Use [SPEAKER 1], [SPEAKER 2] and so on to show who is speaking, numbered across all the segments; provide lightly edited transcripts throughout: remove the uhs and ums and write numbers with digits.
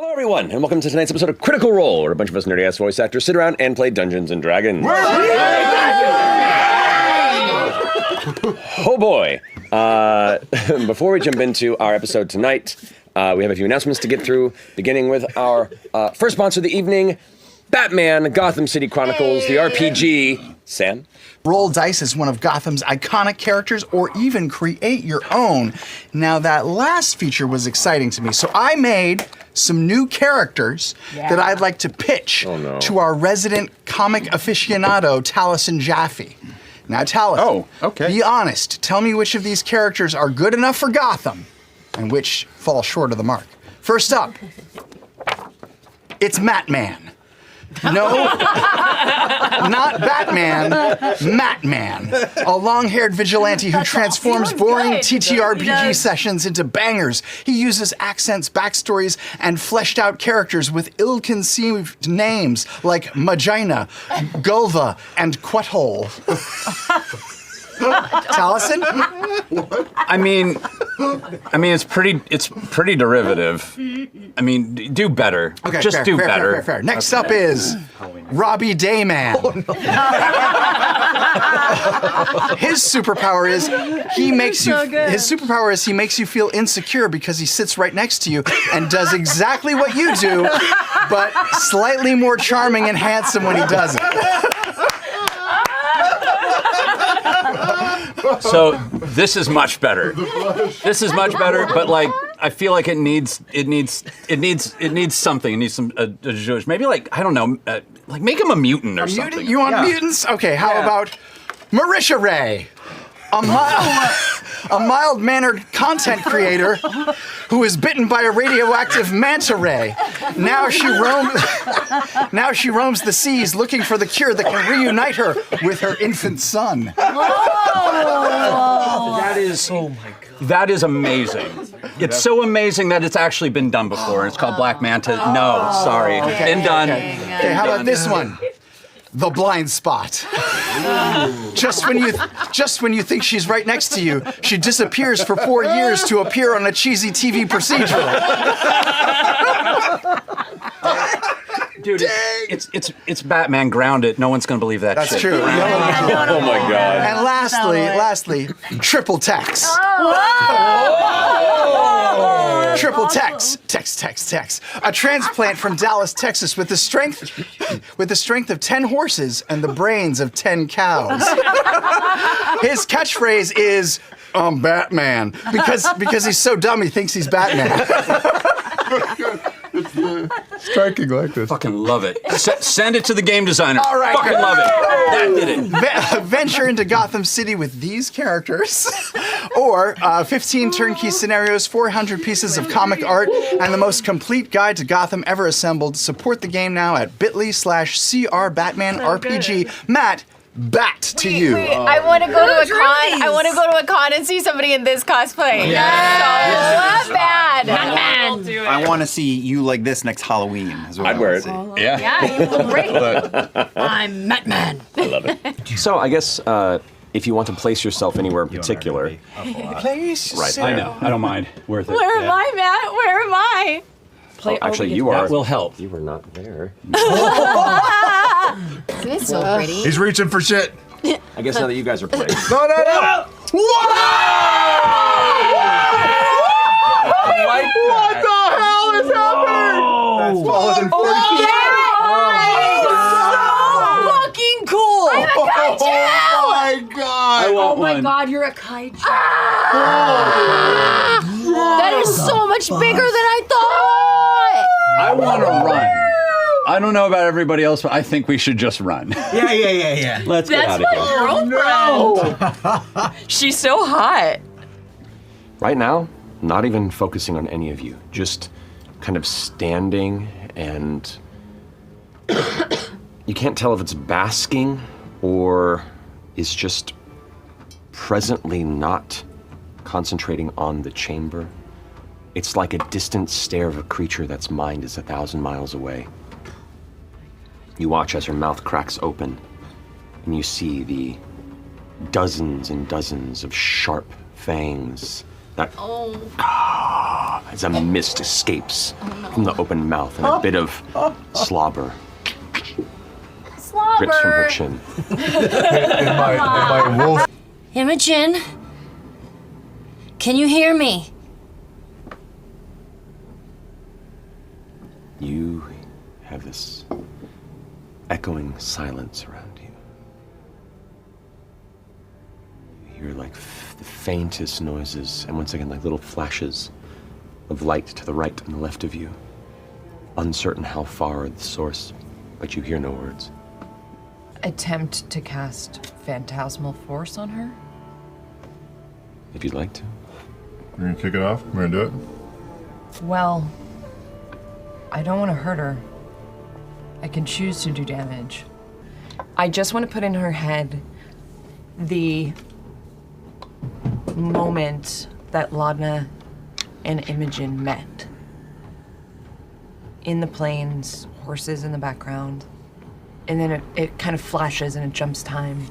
[SPEAKER 1] Hello, everyone, and welcome to tonight's episode of Critical Role, where a bunch of us nerdy-ass voice actors sit around and play Dungeons & Dragons. Oh boy. Before we jump into our episode tonight, we have a few announcements to get through, beginning with our first sponsor of the evening, Batman, Gotham City Chronicles, the RPG. Sam?
[SPEAKER 2] Roll dice as one of Gotham's iconic characters, or even create your own. Now, that last feature was exciting to me, so I made some new characters that I'd like to pitch to our resident comic aficionado, Taliesin Jaffe. Now, Taliesin, be honest. Tell me which of these characters are good enough for Gotham and which fall short of the mark. First up, it's Matman. No, not Batman, Matman. A long-haired vigilante who transforms boring TTRPG sessions into bangers. He uses accents, backstories, and fleshed-out characters with ill-conceived names like Magina, Gulva, and Quethole. Taliesin?
[SPEAKER 3] I mean, it's pretty derivative. I mean, do better.
[SPEAKER 2] Okay,
[SPEAKER 3] just
[SPEAKER 2] fair,
[SPEAKER 3] do
[SPEAKER 2] fair,
[SPEAKER 3] better.
[SPEAKER 2] Fair. Next up is Robbie Dayman. His superpower is he makes you. His superpower is he makes you feel insecure because he sits right next to you and does exactly what you do, but slightly more charming and handsome when he does it.
[SPEAKER 3] So this is much better. This is much better, but like I feel like it needs something. It needs some maybe like I don't know, like make him a mutant or something.
[SPEAKER 2] You want mutants? Okay, how about Marisha Ray? A mild-mannered content creator who is bitten by a radioactive manta ray. Now she roams the seas looking for the cure that can reunite her with her infant son.
[SPEAKER 3] That is That is amazing. It's so amazing that it's actually been done before. It's called Black Manta. No, sorry. Been done.
[SPEAKER 2] Okay, how about this one? The blind spot. Just when you think she's right next to you, she disappears for 4 years to appear on a cheesy TV procedural.
[SPEAKER 3] Dude, it's Batman grounded. No one's gonna believe that shit.
[SPEAKER 2] That's true.
[SPEAKER 1] Oh my god.
[SPEAKER 2] And lastly, Triple Tex. Triple Tex. Tex. A transplant from Dallas, Texas with the strength of 10 horses and the brains of 10 cows. His catchphrase is, I'm Batman. Because he's so dumb he thinks he's Batman.
[SPEAKER 4] Striking like this.
[SPEAKER 3] Fucking love it. Send it to the game designer.
[SPEAKER 2] All right.
[SPEAKER 3] Fucking love it. That did it.
[SPEAKER 2] Venture into Gotham City with these characters, or 15 turnkey scenarios, 400 pieces of comic art, and the most complete guide to Gotham ever assembled. Support the game now at bit.ly/CRBatmanRPG. Matt, bat to you.
[SPEAKER 5] Wait, I want to go to a con. I want to go to a con and see somebody in this cosplay. So bad. Batman.
[SPEAKER 6] I want to see you like this next Halloween.
[SPEAKER 1] I'd wear it.
[SPEAKER 5] Yeah, you look great. I'm Batman.
[SPEAKER 1] I love it.
[SPEAKER 7] So I guess if you want to place yourself anywhere in particular,
[SPEAKER 2] Place
[SPEAKER 7] right?
[SPEAKER 3] I know. I don't mind. Worth it.
[SPEAKER 5] Where am I, Matt? Where am I?
[SPEAKER 7] Actually, you are.
[SPEAKER 3] That will help.
[SPEAKER 7] You were not there.
[SPEAKER 5] It's so pretty.
[SPEAKER 4] He's reaching for shit.
[SPEAKER 7] I guess now that you guys are playing.
[SPEAKER 4] No!
[SPEAKER 3] What
[SPEAKER 4] the hell is happening? That's smaller than 40 feet.
[SPEAKER 5] So fucking cool. I'm a kaiju.
[SPEAKER 4] Oh my god!
[SPEAKER 3] I want
[SPEAKER 5] Oh my
[SPEAKER 3] one.
[SPEAKER 5] god, you're a kaiju. That is so much bigger than I thought.
[SPEAKER 3] I want to run. I don't know about everybody else, but I think we should just run.
[SPEAKER 6] Yeah.
[SPEAKER 3] Let's get out
[SPEAKER 5] That's
[SPEAKER 3] of
[SPEAKER 5] my
[SPEAKER 3] here.
[SPEAKER 5] girlfriend. She's so hot.
[SPEAKER 7] Right now, not even focusing on any of you, just kind of standing, and you can't tell if it's basking or is just presently not concentrating on the chamber. It's like a distant stare of a creature that's mind is 1,000 miles away. You watch as her mouth cracks open, and you see the dozens and dozens of sharp fangs that as a mist escapes from the open mouth and a bit of slobber drips from her chin.
[SPEAKER 4] In my wolf.
[SPEAKER 8] Imogen, can you hear me?
[SPEAKER 7] You have this echoing silence around you. You hear like the faintest noises, and once again, like little flashes of light to the right and the left of you. Uncertain how far the source, but you hear no words.
[SPEAKER 9] Attempt to cast phantasmal force on her?
[SPEAKER 7] If you'd like to.
[SPEAKER 4] We're gonna kick it off. We're gonna do it.
[SPEAKER 9] Well, I don't want to hurt her. I can choose to do damage. I just want to put in her head the moment that Laudna and Imogen met. In the plains, horses in the background, and then it kind of flashes and it jumps time,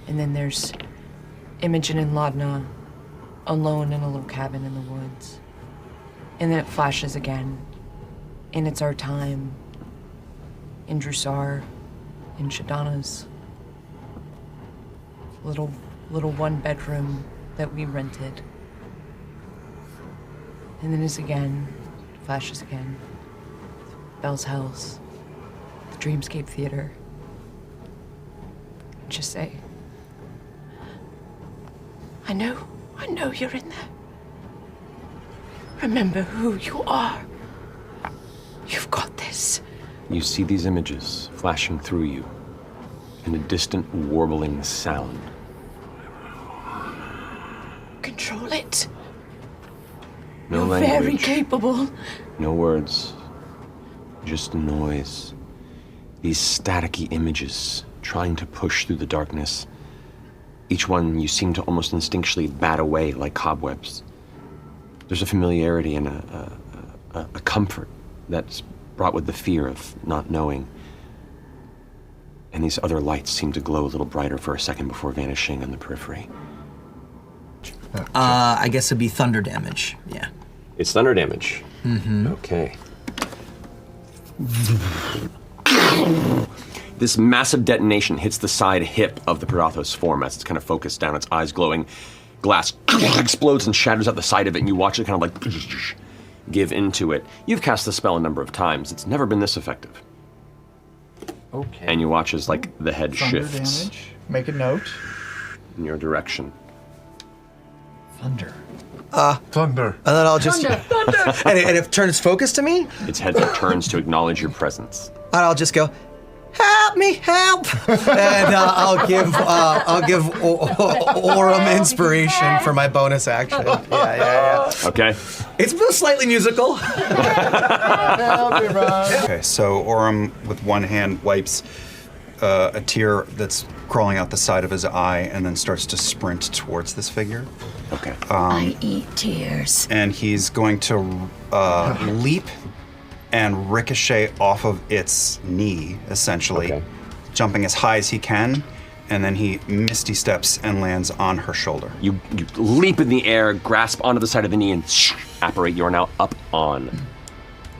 [SPEAKER 9] and then there's Imogen and Laudna alone in a little cabin in the woods. And then it flashes again, and it's our time in Drusar, in Shadana's little one bedroom that we rented. And then it's again, flashes again. Bell's House, the Dreamscape Theater. Just say, I know you're in there. Remember who you are. You've got this.
[SPEAKER 7] You see these images flashing through you, and a distant warbling sound.
[SPEAKER 9] Control it.
[SPEAKER 7] No
[SPEAKER 9] You're
[SPEAKER 7] language.
[SPEAKER 9] very capable.
[SPEAKER 7] No words. Just noise. These staticky images trying to push through the darkness. Each one you seem to almost instinctually bat away like cobwebs. There's a familiarity and a comfort that's brought with the fear of not knowing. And these other lights seem to glow a little brighter for a second before vanishing on the periphery.
[SPEAKER 6] I guess it'd be thunder damage. Yeah.
[SPEAKER 7] It's thunder damage. Mm-hmm. Okay. This massive detonation hits the side hip of the Predathos form as it's kind of focused down, its eyes glowing. Glass explodes and shatters out the side of it, and you watch it kind of like give into it. You've cast the spell a number of times. It's never been this effective.
[SPEAKER 2] Okay.
[SPEAKER 7] And you watch as like the head
[SPEAKER 2] Thunder
[SPEAKER 7] shifts
[SPEAKER 2] damage. Make a note.
[SPEAKER 7] in your direction.
[SPEAKER 2] Thunder.
[SPEAKER 4] Thunder.
[SPEAKER 6] And then I'll just. Thunder! And it turns focus to me,
[SPEAKER 7] Its head turns to acknowledge your presence.
[SPEAKER 6] and I'll just go, help me, help! And I'll give Orym inspiration for my bonus action. Yeah.
[SPEAKER 7] Okay.
[SPEAKER 6] It's slightly musical.
[SPEAKER 10] Okay, so Orym with one hand wipes a tear that's crawling out the side of his eye and then starts to sprint towards this figure.
[SPEAKER 7] Okay.
[SPEAKER 8] I eat tears.
[SPEAKER 10] And he's going to leap and ricochet off of its knee, essentially,
[SPEAKER 7] Okay.
[SPEAKER 10] jumping as high as he can, and then he misty steps and lands on her shoulder.
[SPEAKER 7] You leap in the air, grasp onto the side of the knee, and apparate. You are now up on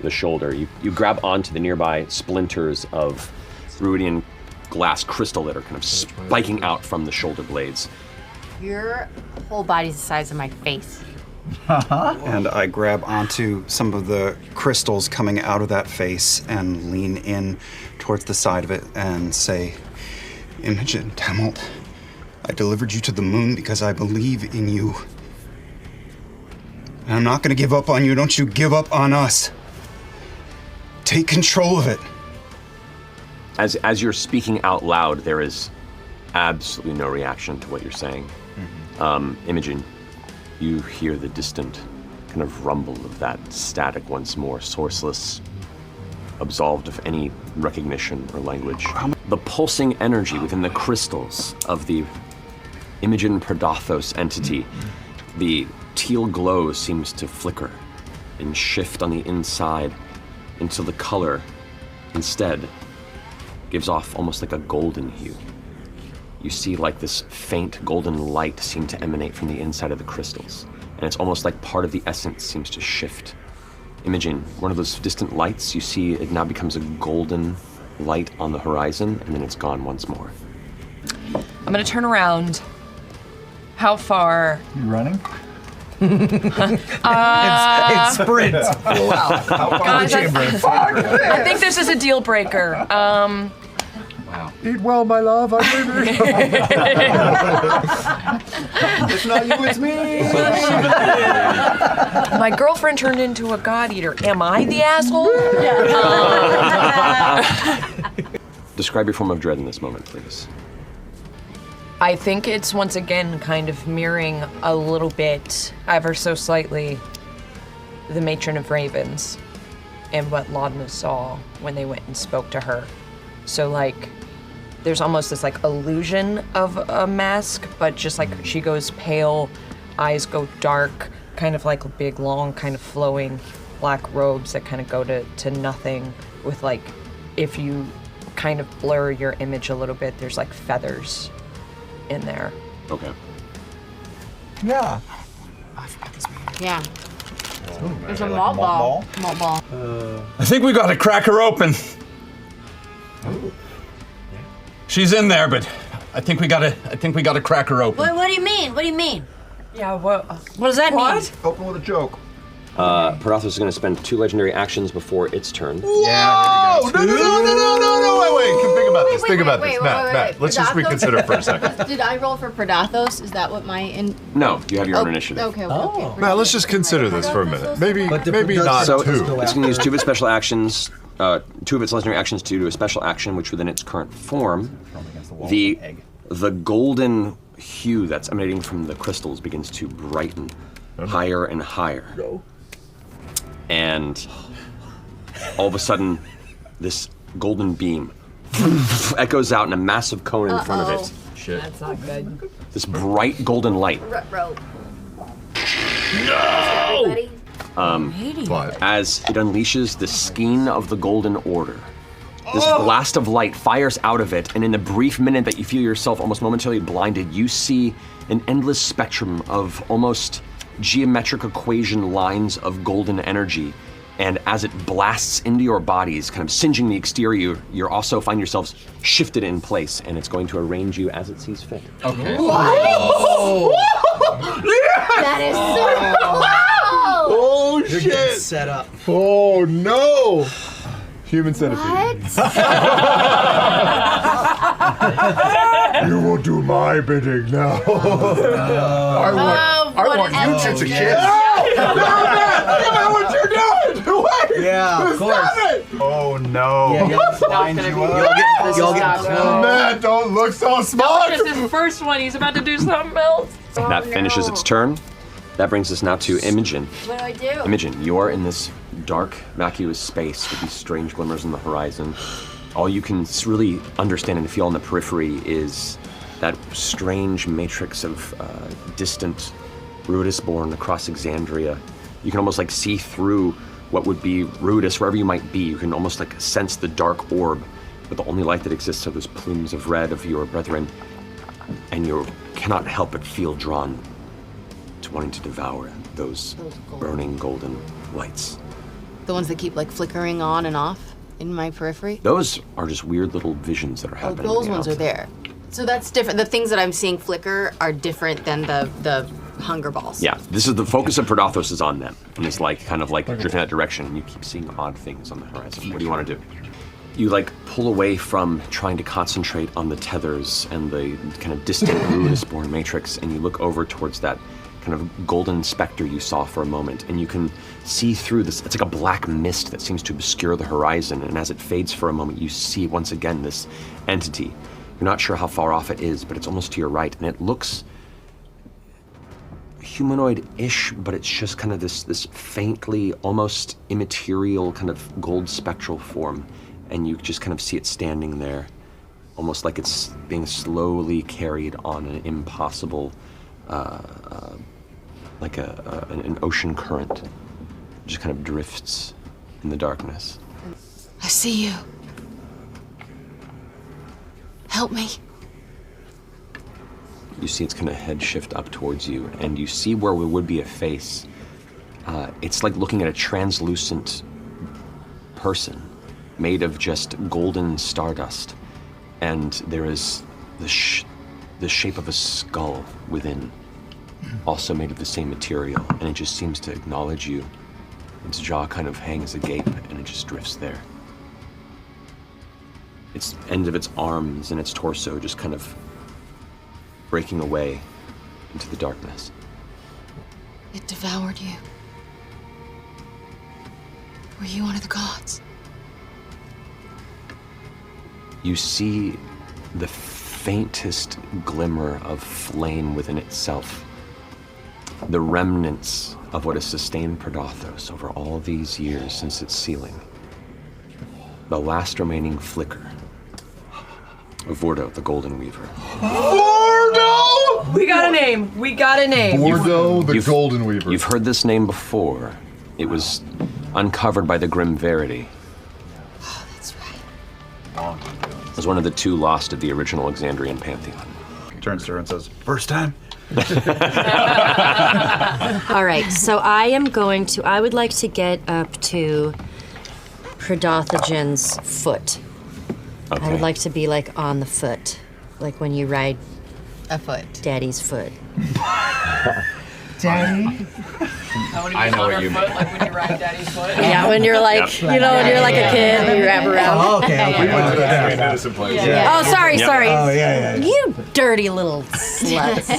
[SPEAKER 7] the shoulder. You grab onto the nearby splinters of Ruidian glass crystal that are kind of spiking out from the shoulder blades.
[SPEAKER 5] Your whole body's the size of my face.
[SPEAKER 10] And I grab onto some of the crystals coming out of that face and lean in towards the side of it and say, Imogen, Tamalt, I delivered you to the moon because I believe in you. And I'm not going to give up on you. Don't you give up on us. Take control of it.
[SPEAKER 7] As you're speaking out loud, there is absolutely no reaction to what you're saying. Imogen, you hear the distant kind of rumble of that static once more, sourceless, absolved of any recognition or language. The pulsing energy within the crystals of the Imogen Predathos entity, the teal glow seems to flicker and shift on the inside until the color instead gives off almost like a golden hue. You see like this faint golden light seem to emanate from the inside of the crystals, and it's almost like part of the essence seems to shift Imogen, one of those distant lights, you see it now becomes a golden light on the horizon, and then it's gone once more.
[SPEAKER 9] I'm gonna turn around. How far?
[SPEAKER 2] You running?
[SPEAKER 6] It's sprint. Wow.
[SPEAKER 9] Guys, I think this is a deal breaker.
[SPEAKER 4] Eat well, my love. I'm leaving.
[SPEAKER 6] It's not you, it's me.
[SPEAKER 9] My girlfriend turned into a god eater. Am I the asshole?
[SPEAKER 7] Describe your form of dread in this moment, please.
[SPEAKER 9] I think it's once again kind of mirroring a little bit, ever so slightly, the Matron of Ravens and what Laudna saw when they went and spoke to her. So like, there's almost this like illusion of a mask, but just like she goes pale, eyes go dark, kind of like big, long, kind of flowing black robes that kind of go to nothing with like, if you kind of blur your image a little bit, there's like feathers in there.
[SPEAKER 7] Okay.
[SPEAKER 2] Yeah.
[SPEAKER 5] Yeah. There's a malt ball. Malt ball.
[SPEAKER 3] I think we gotta crack her open. She's in there, but I think we gotta crack her open.
[SPEAKER 8] What do you mean? What do you mean?
[SPEAKER 9] Yeah, what
[SPEAKER 8] does that mean?
[SPEAKER 4] Open with a joke.
[SPEAKER 7] Predathos is going to spend 2 legendary actions before its turn.
[SPEAKER 4] Yeah. No! Wait. Think about this. Think about this. Matt, let's just
[SPEAKER 5] Predathos?
[SPEAKER 4] reconsider for a second.
[SPEAKER 5] Did I roll for Predathos? Is that what my
[SPEAKER 7] No, you have your own initiative.
[SPEAKER 5] Okay.
[SPEAKER 4] Matt, let's just consider this for a minute. Maybe
[SPEAKER 6] Predathos
[SPEAKER 4] not
[SPEAKER 7] So
[SPEAKER 4] two.
[SPEAKER 7] it's going to use 2 of its special actions, 2 of its legendary actions to do a special action, which within its current form, the golden hue that's emanating from the crystals begins to brighten higher and higher. And all of a sudden, this golden beam echoes out in a massive cone in front of it.
[SPEAKER 9] Shit. That's not good.
[SPEAKER 7] This bright golden light.
[SPEAKER 5] Rope.
[SPEAKER 7] As it unleashes the skein of the Golden Order. This blast of light fires out of it, and in the brief minute that you feel yourself almost momentarily blinded, you see an endless spectrum of almost geometric equation lines of golden energy. And as it blasts into your bodies, kind of singeing the exterior, you also find yourselves shifted in place, and it's going to arrange you as it sees fit.
[SPEAKER 3] Okay.
[SPEAKER 5] That is so cool.
[SPEAKER 4] Oh,
[SPEAKER 6] You're getting set up.
[SPEAKER 4] Oh, no! Human centipede. You will do my bidding now. I want you two to kiss. No, what you're doing! Wait!
[SPEAKER 6] Yeah, of course.
[SPEAKER 4] Stop it! Oh no.
[SPEAKER 6] Yeah, y'all get close.
[SPEAKER 4] Matt, don't look so smart!
[SPEAKER 9] Just his first one, he's about to do something else.
[SPEAKER 7] That finishes its turn. That brings us now to Imogen.
[SPEAKER 5] What do I do?
[SPEAKER 7] Imogen, you are in this dark, vacuous space with these strange glimmers on the horizon. All you can really understand and feel on the periphery is that strange matrix of distant Rudis-born across Exandria. You can almost like see through what would be Rudis, wherever you might be. You can almost like sense the dark orb, but the only light that exists are those plumes of red of your brethren, and you cannot help but feel drawn to wanting to devour those burning golden lights.
[SPEAKER 5] The ones that keep like flickering on and off in my periphery?
[SPEAKER 7] Those are just weird little visions that are happening.
[SPEAKER 5] Those ones are there. So that's different. The things that I'm seeing flicker are different than the hunger balls.
[SPEAKER 7] Yeah, this is the focus of Predathos is on them, and it's like kind of like drifting that direction, and you keep seeing odd things on the horizon. What do you want to do? You like pull away from trying to concentrate on the tethers and the kind of distant Rudis-born matrix, and you look over towards that kind of golden specter you saw for a moment, and you can see through this. It's like a black mist that seems to obscure the horizon, and as it fades for a moment, you see once again this entity. You're not sure how far off it is, but it's almost to your right, and it looks humanoid-ish, but it's just kind of this faintly, almost immaterial kind of gold spectral form, and you just kind of see it standing there, almost like it's being slowly carried on an impossible, like an ocean current. It just kind of drifts in the darkness.
[SPEAKER 5] I see you. Help me.
[SPEAKER 7] You see its kind of head shift up towards you, and you see where would be a face It's like looking at a translucent person made of just golden stardust. And there is the shape of a skull within, also made of the same material. And it just seems to acknowledge you. Its jaw kind of hangs agape, and it just drifts there. Its ends of its arms and its torso just kind of breaking away into the darkness.
[SPEAKER 11] It devoured you. Were you one of the gods?
[SPEAKER 7] You see the faintest glimmer of flame within itself. The remnants of what has sustained Predathos over all these years since its sealing. The last remaining flicker of Vordo, the Golden Weaver.
[SPEAKER 4] Vordo!
[SPEAKER 9] We got a name. We got a name.
[SPEAKER 12] Vordo, the Golden Weaver.
[SPEAKER 7] You've heard this name before. It was uncovered by the Grim Verity.
[SPEAKER 11] Oh, that's right.
[SPEAKER 7] It was one of the two lost of the original Exandrian pantheon.
[SPEAKER 10] Turns to her and says, "First time."
[SPEAKER 8] All right, so I would like to get up to Predathogen's foot.
[SPEAKER 7] Okay.
[SPEAKER 8] I would like to be like on the foot, like when you ride
[SPEAKER 5] A foot.
[SPEAKER 8] Daddy's foot.
[SPEAKER 2] Daddy?
[SPEAKER 3] I know what you mean.
[SPEAKER 9] Like when you ride Daddy's foot.
[SPEAKER 8] Yeah, when you're like, when you're like a kid and you wrap around.
[SPEAKER 6] Oh, okay.
[SPEAKER 12] We went to that very innocent place.
[SPEAKER 8] Oh, sorry.
[SPEAKER 6] Oh, yeah.
[SPEAKER 8] You dirty little sluts.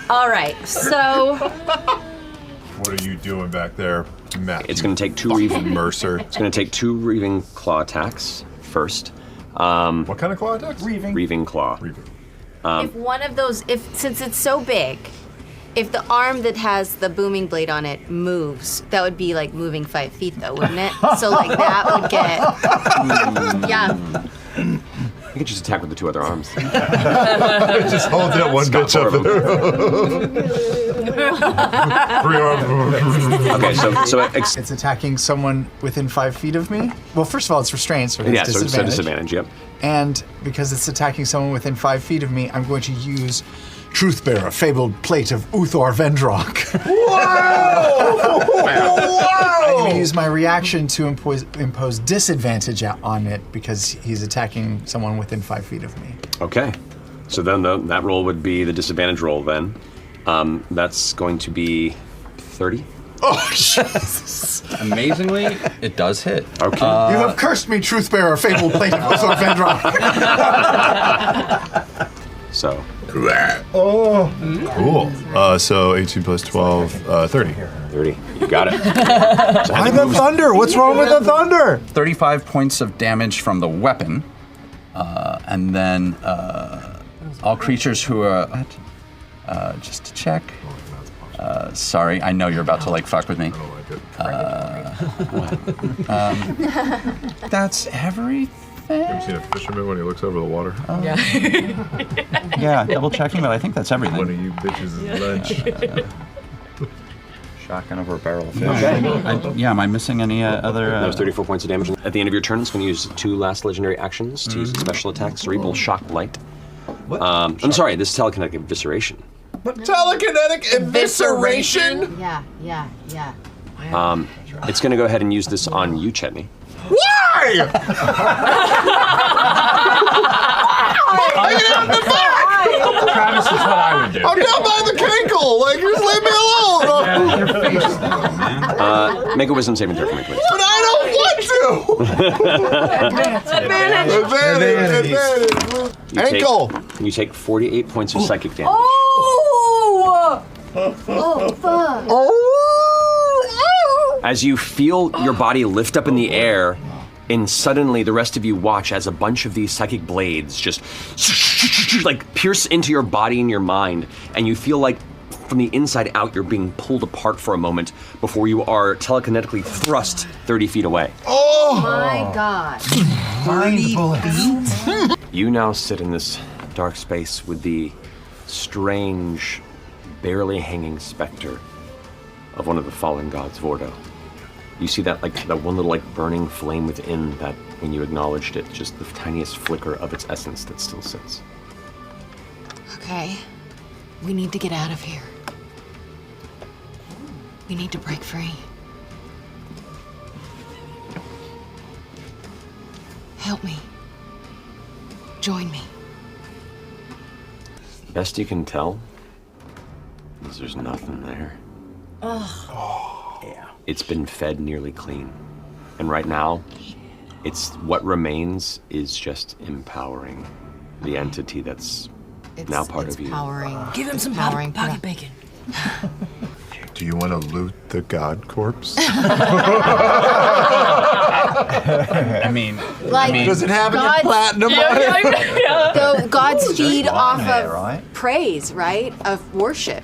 [SPEAKER 8] All right, so
[SPEAKER 12] What are you doing back there, Matt?
[SPEAKER 7] It's going to take two
[SPEAKER 12] Mercer.
[SPEAKER 7] It's going to take two reaving claw attacks first.
[SPEAKER 12] What kind of claw attacks?
[SPEAKER 7] Reaving claw.
[SPEAKER 5] If one of those, since it's so big, if the arm that has the booming blade on it moves, that would be like moving 5 feet though, wouldn't it? So like that would get, yeah.
[SPEAKER 7] You could just attack with the two other arms.
[SPEAKER 12] Just hold that one bitch up there. 3 arms.
[SPEAKER 7] Okay, so
[SPEAKER 2] It's attacking someone within 5 feet of me. Well, first of all, it's restrained, so it has
[SPEAKER 7] so
[SPEAKER 2] disadvantage.
[SPEAKER 7] disadvantage, yep.
[SPEAKER 2] And because it's attacking someone within 5 feet of me, I'm going to use Truthbearer, fabled plate of Uthor Vendrock.
[SPEAKER 12] Whoa!
[SPEAKER 2] I'm going to use my reaction to impose disadvantage on it because he's attacking someone within 5 feet of me.
[SPEAKER 7] Okay. So then that roll would be the disadvantage roll then. That's going to be 30.
[SPEAKER 2] Oh, Jesus.
[SPEAKER 3] Amazingly, it does hit.
[SPEAKER 7] Okay.
[SPEAKER 2] You have cursed me, Truthbearer, fabled plate of Uthor Vendrock.
[SPEAKER 7] So.
[SPEAKER 12] Oh, cool. So 18 plus 12, 30.
[SPEAKER 7] 30. You got it.
[SPEAKER 10] Why the thunder? What's wrong with the thunder?
[SPEAKER 3] 35 points of damage from the weapon, and then all creatures who are just to check. Sorry, I know you're about to like fuck with me. That's everything.
[SPEAKER 12] Have you seen a fisherman when he looks over the water?
[SPEAKER 3] Yeah, double checking, but I think that's everything.
[SPEAKER 12] One of you bitches is lunch.
[SPEAKER 10] Shotgun over a barrel of fish.
[SPEAKER 3] Okay. Am I missing any other?
[SPEAKER 7] That was 34 points of damage. At the end of your turn, it's going to use 2 last legendary actions to use a special attack, Cerebral Shock Light. I'm sorry, this is telekinetic evisceration.
[SPEAKER 4] Telekinetic evisceration?
[SPEAKER 8] Yeah.
[SPEAKER 7] It's going to go ahead and use this on you, Chetney.
[SPEAKER 4] Why? I get out the back!
[SPEAKER 3] Travis is what I would do.
[SPEAKER 4] I'm down by the cankle! Like, just leave me alone!
[SPEAKER 7] Make a wisdom saving throw for me, please.
[SPEAKER 4] But I don't want to! Advantage! Ankle!
[SPEAKER 7] You take 48 points of psychic damage.
[SPEAKER 5] Oh! Oh, fuck.
[SPEAKER 7] As you feel your body lift up in the air, and suddenly the rest of you watch as a bunch of these psychic blades just like pierce into your body and your mind, and you feel like from the inside out you're being pulled apart for a moment before you are telekinetically thrust 30 feet away.
[SPEAKER 4] Oh!
[SPEAKER 5] My God.
[SPEAKER 2] 30 bullets.
[SPEAKER 7] You now sit in this dark space with the strange, barely hanging specter of one of the fallen gods, Vordo. You see that one little burning flame within that when you acknowledged it, just the tiniest flicker of its essence that still sits.
[SPEAKER 11] Okay. We need to get out of here. We need to break free. Help me. Join me.
[SPEAKER 7] Best you can tell is there's nothing there.
[SPEAKER 11] Oh.
[SPEAKER 7] Yeah. It's been fed nearly clean. And right now, it's what remains is just empowering the entity that's now part of you.
[SPEAKER 9] Give him some pocket bacon.
[SPEAKER 12] Do you want to loot the god corpse?
[SPEAKER 3] I mean,
[SPEAKER 4] does it have any platinum on it?
[SPEAKER 5] The gods feed off of
[SPEAKER 4] right?
[SPEAKER 5] praise, right? Of worship.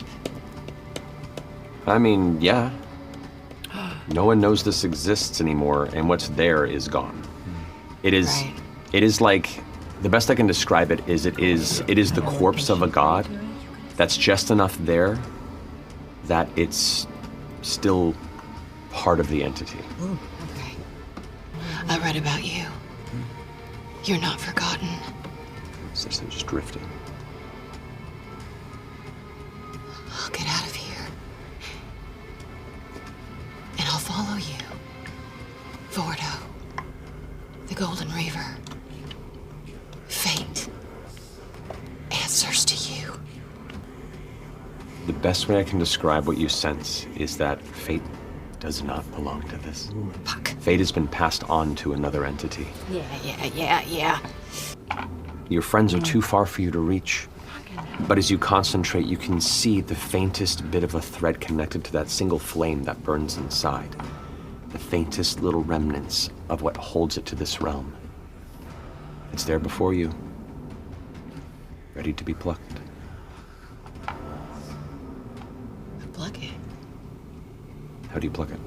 [SPEAKER 7] I mean, yeah. No one knows this exists anymore, and what's there is gone. It is.
[SPEAKER 5] Right.
[SPEAKER 7] It is like the best I can describe it is it is the corpse of a god that's just enough there that it's still part of the entity.
[SPEAKER 11] Okay. I read about you. You're not forgotten.
[SPEAKER 7] It's just drifting.
[SPEAKER 11] I'll get out of here. And I'll follow you. Vordo. The Golden Reaver. Fate. Answers to you.
[SPEAKER 7] The best way I can describe what you sense is that fate does not belong to this. Fate has been passed on to another entity.
[SPEAKER 5] Yeah.
[SPEAKER 7] Your friends are too far for you to reach. But as you concentrate, you can see the faintest bit of a thread connected to that single flame that burns inside. The faintest little remnants of what holds it to this realm. It's there before you, ready to be plucked.
[SPEAKER 11] Pluck it.
[SPEAKER 7] How do you pluck it?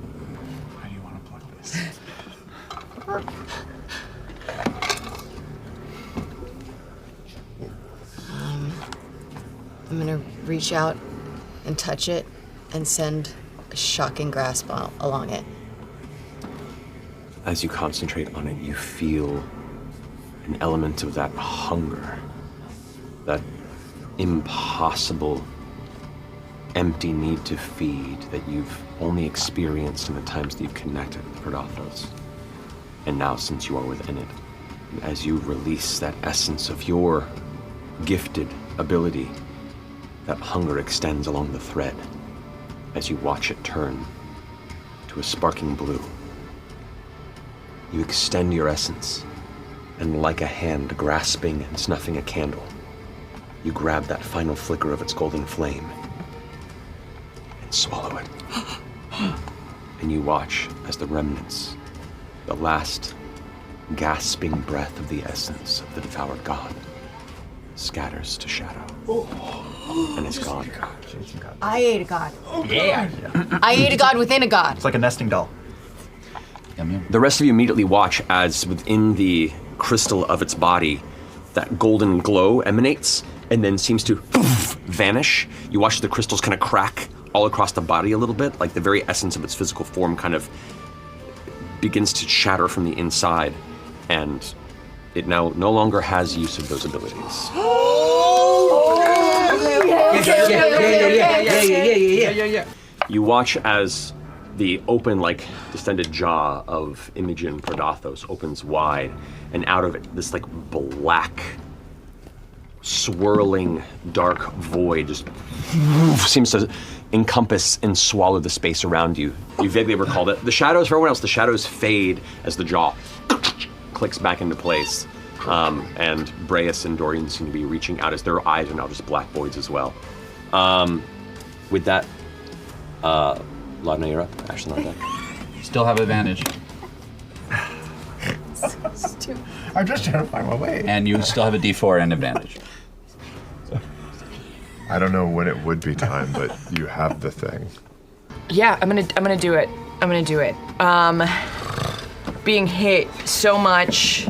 [SPEAKER 3] How do you want to pluck this?
[SPEAKER 5] I'm gonna reach out and touch it and send a shocking grasp along it.
[SPEAKER 7] As you concentrate on it, you feel an element of that hunger, that impossible, empty need to feed that you've only experienced in the times that you've connected with Predathos. And now, since you are within it, as you release that essence of your gifted ability, that hunger extends along the thread as you watch it turn to a sparking blue. You extend your essence, and like a hand grasping and snuffing a candle, you grab that final flicker of its golden flame and swallow it. And you watch as the remnants, the last gasping breath of the essence of the devoured god, scatters to shadow and is gone.
[SPEAKER 5] I ate a god.
[SPEAKER 3] Yeah.
[SPEAKER 5] I ate a god within a god.
[SPEAKER 4] It's like a nesting doll.
[SPEAKER 7] The rest of you immediately watch as within the crystal of its body, that golden glow emanates and then seems to vanish. You watch the crystals kind of crack all across the body a little bit, like the very essence of its physical form kind of begins to shatter from the inside, and it now no longer has use of those abilities. You watch as the open, like, distended jaw of Imogen Predathos opens wide, and out of it, this, like, black, swirling, dark void just seems to encompass and swallow the space around you. You vaguely recall it. The shadows, for everyone else, the shadows fade as the jaw clicks back into place. And Braius and Dorian seem to be reaching out as their eyes are now just black voids as well. With that, Laudna, you're up. Ashlyn on deck.
[SPEAKER 3] Still have advantage.
[SPEAKER 4] I'm just trying to find my way.
[SPEAKER 3] And you still have a D4 and advantage.
[SPEAKER 12] I don't know when it would be time, but you have the thing.
[SPEAKER 9] Yeah, I'm gonna do it. I'm gonna do it. Being hit so much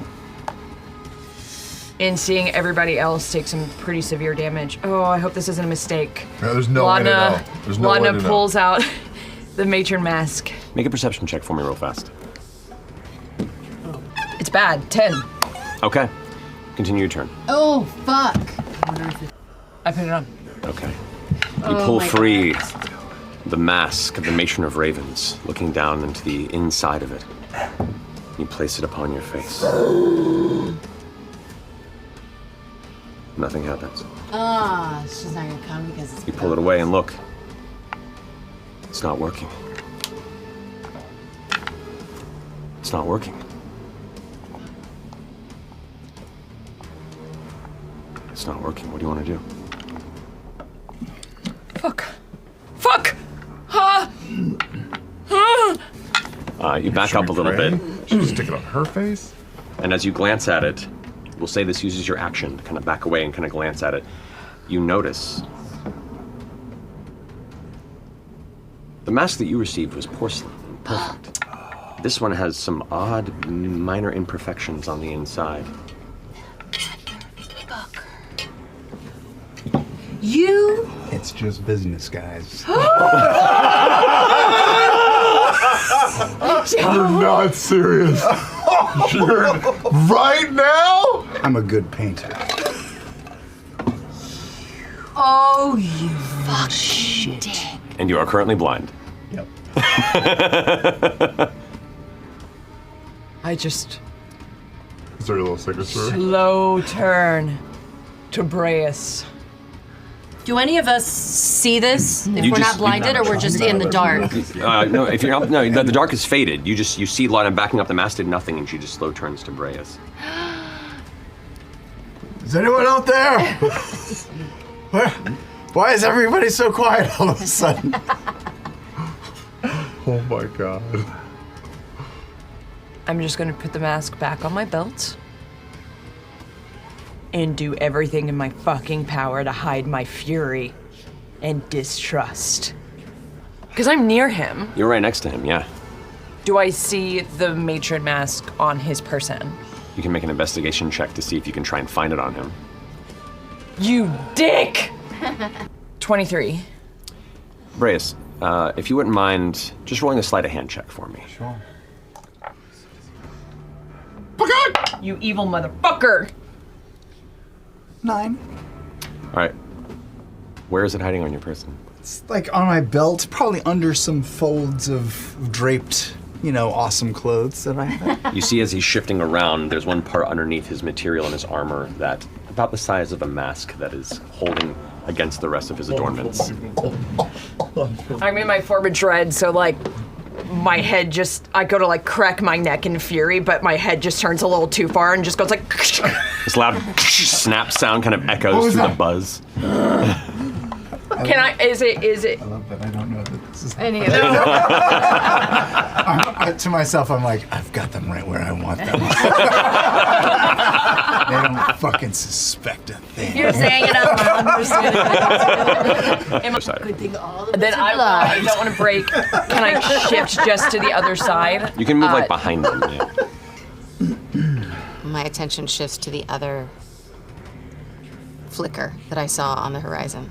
[SPEAKER 9] and seeing everybody else take some pretty severe damage. Oh, I hope this isn't a mistake.
[SPEAKER 12] No, there's no way to know. There's no way to
[SPEAKER 9] Laudna
[SPEAKER 12] know.
[SPEAKER 9] pulls out the matron mask.
[SPEAKER 7] Make a perception check for me real fast.
[SPEAKER 9] It's bad. 10.
[SPEAKER 7] Okay. Continue your turn.
[SPEAKER 11] Oh, fuck.
[SPEAKER 9] I put it on.
[SPEAKER 7] Okay. You pull free the mask of the Matron of Ravens, looking down into the inside of it. You place it upon your face. Nothing happens.
[SPEAKER 11] She's not gonna come because it's.
[SPEAKER 7] You pull it away and look. It's not working. It's not working. It's not working. What do you want to do?
[SPEAKER 9] Fuck.
[SPEAKER 7] You back up a little bit.
[SPEAKER 12] Should we stick it on her face?
[SPEAKER 7] And as you glance at it, we'll say this uses your action to kind of back away and kind of glance at it. You notice the mask that you received was porcelain, perfect. This one has some odd, minor imperfections on the inside.
[SPEAKER 11] You.
[SPEAKER 2] It's just business, guys.
[SPEAKER 12] You're not serious. You're right now?
[SPEAKER 2] I'm a good painter.
[SPEAKER 11] Oh, you fucking dick.
[SPEAKER 7] And you are currently blind.
[SPEAKER 2] Yep.
[SPEAKER 9] I just
[SPEAKER 12] Is there a little signature?
[SPEAKER 9] slow turn to Braius.
[SPEAKER 8] Do any of us see this if
[SPEAKER 7] You
[SPEAKER 8] we're
[SPEAKER 7] just-
[SPEAKER 8] not blinded, or we're just in the dark?
[SPEAKER 7] No, if you're not, no, the dark is faded. You see Laudna backing up the mask, did nothing, and she just slow turns to Braius.
[SPEAKER 2] Is anyone out there? Why is everybody so quiet all of a sudden?
[SPEAKER 12] Oh my god.
[SPEAKER 9] I'm just gonna put the mask back on my belt and do everything in my fucking power to hide my fury and distrust. Because I'm near him.
[SPEAKER 7] You're right next to him, yeah.
[SPEAKER 9] Do I see the matron mask on his person?
[SPEAKER 7] You can make an investigation check to see if you can try and find it on him.
[SPEAKER 9] You dick! 23.
[SPEAKER 7] Braius, if you wouldn't mind just rolling a sleight of hand check for me.
[SPEAKER 2] Sure.
[SPEAKER 9] You evil motherfucker!
[SPEAKER 2] 9.
[SPEAKER 7] All right. Where is it hiding on your person?
[SPEAKER 2] It's like on my belt, probably under some folds of draped, awesome clothes that I have.
[SPEAKER 7] You see as he's shifting around, there's one part underneath his material and his armor that about the size of a mask that is holding against the rest of his adornments.
[SPEAKER 9] I'm in my forward dread, so my head I go to crack my neck in fury, but my head just turns a little too far and just goes like.
[SPEAKER 7] This loud snap sound kind of echoes through the buzz.
[SPEAKER 9] Can I? Is it?
[SPEAKER 2] I love that I don't know that this is.
[SPEAKER 11] Any of
[SPEAKER 2] To myself, I'm like, I've got them right where I want them. They don't fucking suspect a thing.
[SPEAKER 8] You're saying it out loud.
[SPEAKER 11] Good thing all of
[SPEAKER 9] Then
[SPEAKER 11] it's
[SPEAKER 9] I
[SPEAKER 11] alive.
[SPEAKER 9] don't want to break. Can I shift just to the other side?
[SPEAKER 7] You can move behind him. Yeah.
[SPEAKER 5] My attention shifts to the other flicker that I saw on the horizon.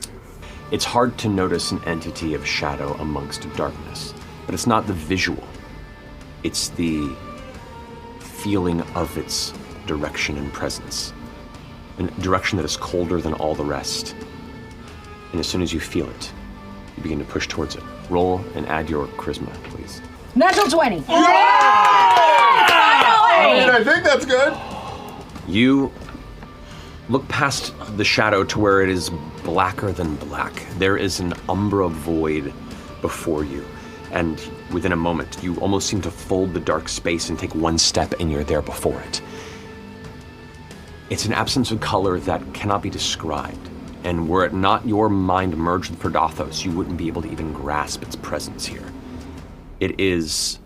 [SPEAKER 7] It's hard to notice an entity of shadow amongst darkness, but it's not the visual. It's the feeling of its direction and presence. A direction that is colder than all the rest. And as soon as you feel it, you begin to push towards it. Roll and add your charisma, please.
[SPEAKER 11] Natural 20.
[SPEAKER 12] I think that's good.
[SPEAKER 7] You look past the shadow to where it is blacker than black. There is an umbra void before you. And within a moment, you almost seem to fold the dark space and take one step and you're there before it. It's an absence of color that cannot be described. And were it not your mind merged with Predathos, you wouldn't be able to even grasp its presence here. It is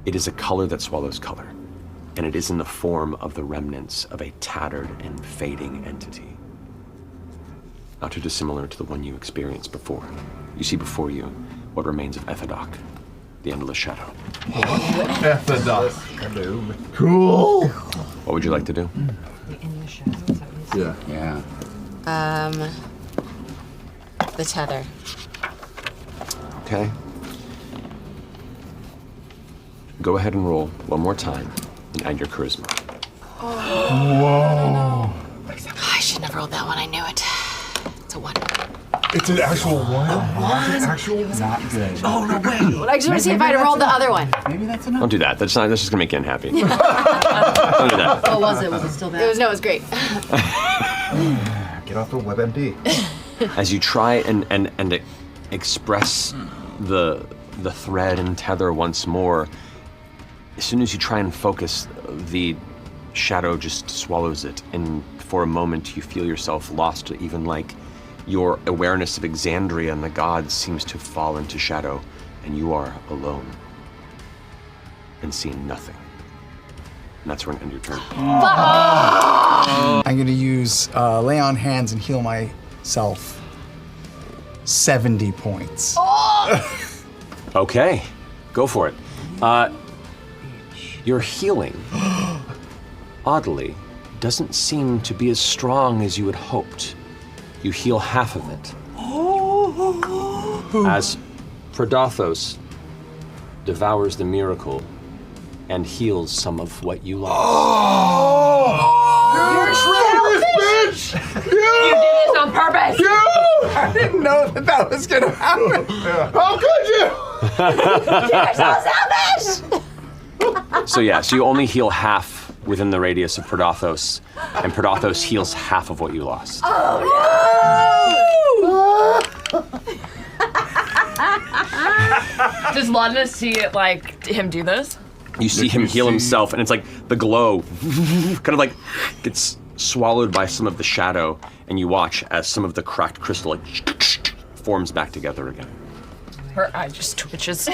[SPEAKER 7] a color that swallows color. And it is in the form of the remnants of a tattered and fading entity. Not too dissimilar to the one you experienced before. You see before you what remains of Ethedok, the endless shadow.
[SPEAKER 12] Ethedok. Cool.
[SPEAKER 7] What would you like to do?
[SPEAKER 12] Yeah.
[SPEAKER 5] The tether.
[SPEAKER 7] Okay. Go ahead and roll one more time and add your charisma.
[SPEAKER 12] Whoa.
[SPEAKER 5] I shouldn't have rolled that one, I knew it. It's a 1.
[SPEAKER 12] It's an actual one. It's an actual
[SPEAKER 10] Not good.
[SPEAKER 6] Oh, no way.
[SPEAKER 5] Well, I just want to see if I had to roll the other one.
[SPEAKER 10] Maybe that's enough.
[SPEAKER 7] Don't do that. That's just gonna make you unhappy. Don't do that.
[SPEAKER 8] Oh, was it? Was it still bad?
[SPEAKER 5] It was great.
[SPEAKER 12] Get off the WebMD.
[SPEAKER 7] As you try and express the thread and tether once more, as soon as you try and focus, the shadow just swallows it, and for a moment you feel yourself lost, even like your awareness of Exandria and the gods seems to fall into shadow, and you are alone and seeing nothing. And that's where you end your turn.
[SPEAKER 2] I'm gonna use lay on hands and heal myself 70 points.
[SPEAKER 7] Okay, go for it. Your healing, oddly, doesn't seem to be as strong as you had hoped. You heal half of it. As Predathos devours the miracle and heals some of what you lost.
[SPEAKER 4] You're selfish, bitch!
[SPEAKER 9] You did this on purpose!
[SPEAKER 2] I didn't know that was gonna happen.
[SPEAKER 4] How could you?
[SPEAKER 5] You're so selfish!
[SPEAKER 7] So you only heal half within the radius of Predathos, and Predathos heals half of what you lost.
[SPEAKER 9] Does Laudna see it like him do this?
[SPEAKER 7] You see him heal himself, and it's like the glow kind of like gets swallowed by some of the shadow, and you watch as some of the cracked crystal like forms back together again.
[SPEAKER 9] Her eye just twitches.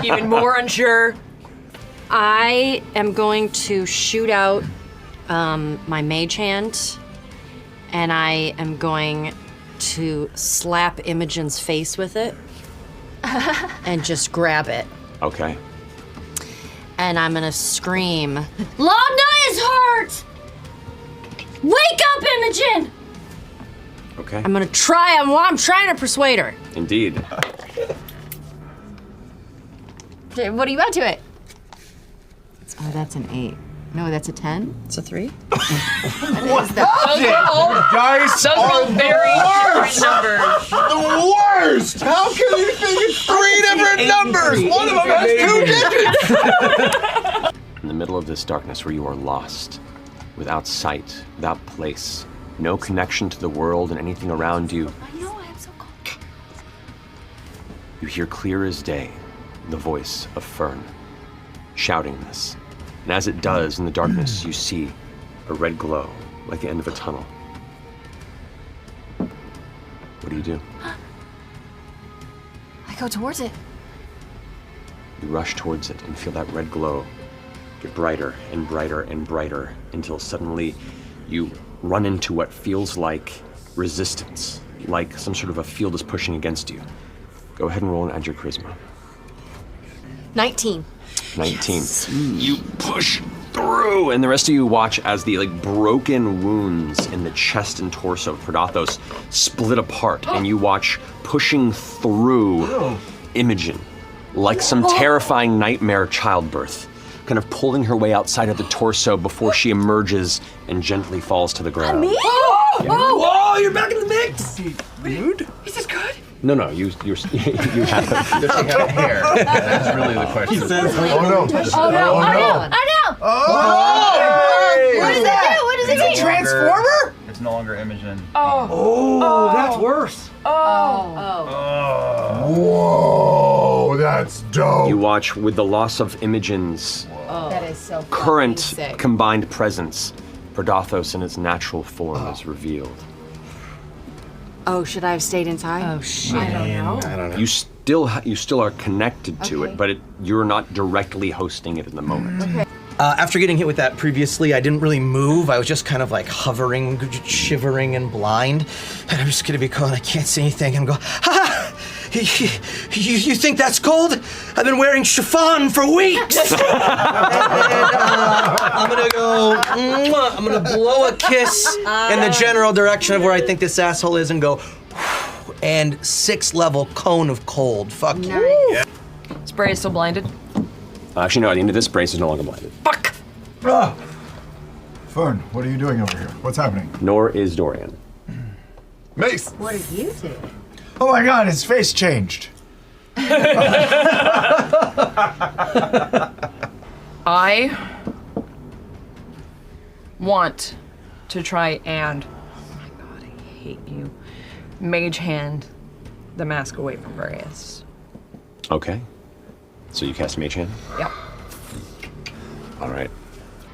[SPEAKER 9] Even more unsure.
[SPEAKER 8] I am going to shoot out my mage hand, and I am going to slap Imogen's face with it and just grab it.
[SPEAKER 7] Okay.
[SPEAKER 8] And I'm gonna scream, Laudna is hurt! Wake up, Imogen!
[SPEAKER 7] Okay.
[SPEAKER 8] I'm trying to persuade her.
[SPEAKER 7] Indeed.
[SPEAKER 5] What are you at to it? Oh, that's an 8. No, that's a 10.
[SPEAKER 8] It's a 3.
[SPEAKER 12] Guys,
[SPEAKER 9] Those roll very different numbers.
[SPEAKER 4] The worst! How can you think it's 3 different numbers? One of them has 2 digits!
[SPEAKER 7] In the middle of this darkness where you are lost, without sight, without place, no connection to the world and anything around you,
[SPEAKER 5] I know, I'm so cold.
[SPEAKER 7] you hear clear as day the voice of Fearne shouting this. And as it does in the darkness, you see a red glow, like the end of a tunnel. What do you do?
[SPEAKER 5] I go towards it.
[SPEAKER 7] You rush towards it and feel that red glow get brighter and brighter and brighter until suddenly you run into what feels like resistance, like some sort of a field is pushing against you. Go ahead and roll and add your charisma.
[SPEAKER 5] 19.
[SPEAKER 7] 19. Yes. You push through, and the rest of you watch as the broken wounds in the chest and torso of Predathos split apart, and you watch pushing through Imogen, like some terrifying nightmare childbirth, kind of pulling her way outside of the torso before she emerges and gently falls to the ground.
[SPEAKER 5] Me?
[SPEAKER 6] Whoa, you're back in the mix!
[SPEAKER 2] Dude?
[SPEAKER 9] Is this good?
[SPEAKER 7] No, you have
[SPEAKER 12] Does he have hair? That's really the question.
[SPEAKER 4] Oh no.
[SPEAKER 5] Oh no! What does it do? What does it mean?
[SPEAKER 2] Transformer?
[SPEAKER 12] It's no longer Imogen.
[SPEAKER 6] Oh, that's worse.
[SPEAKER 4] Whoa, that's dope.
[SPEAKER 7] You watch with the loss of Imogen's
[SPEAKER 5] That is so
[SPEAKER 7] current
[SPEAKER 5] sick.
[SPEAKER 7] combined presence, Predathos in its natural form is revealed.
[SPEAKER 5] Oh, should I have stayed inside?
[SPEAKER 8] Oh shit.
[SPEAKER 5] I don't know.
[SPEAKER 2] I don't know.
[SPEAKER 7] You still are connected to it, but you're not directly hosting it in the moment.
[SPEAKER 5] Okay.
[SPEAKER 6] After getting hit with that previously, I didn't really move. I was just kind of like hovering, shivering, and blind. And I'm just gonna be cold. I can't say anything. And go, ha! You think that's cold? I've been wearing chiffon for weeks. And I'm gonna go. I'm gonna blow a kiss in the general direction of where I think this asshole is, and go. And 6-level cone of cold. Fuck you.
[SPEAKER 5] Nice.
[SPEAKER 9] Is Braius still blinded?
[SPEAKER 7] Actually, no, at the end of this, Braius is no longer blinded.
[SPEAKER 9] Fuck!
[SPEAKER 12] Fearne, what are you doing over here? What's happening?
[SPEAKER 7] Nor is Dorian.
[SPEAKER 12] Mace!
[SPEAKER 5] What did you do?
[SPEAKER 2] Oh my god, his face changed.
[SPEAKER 9] I want to try and, oh my god, I hate you, mage hand the mask away from Braius.
[SPEAKER 7] Okay. So you cast Mage Hand?
[SPEAKER 9] Yep.
[SPEAKER 7] All right.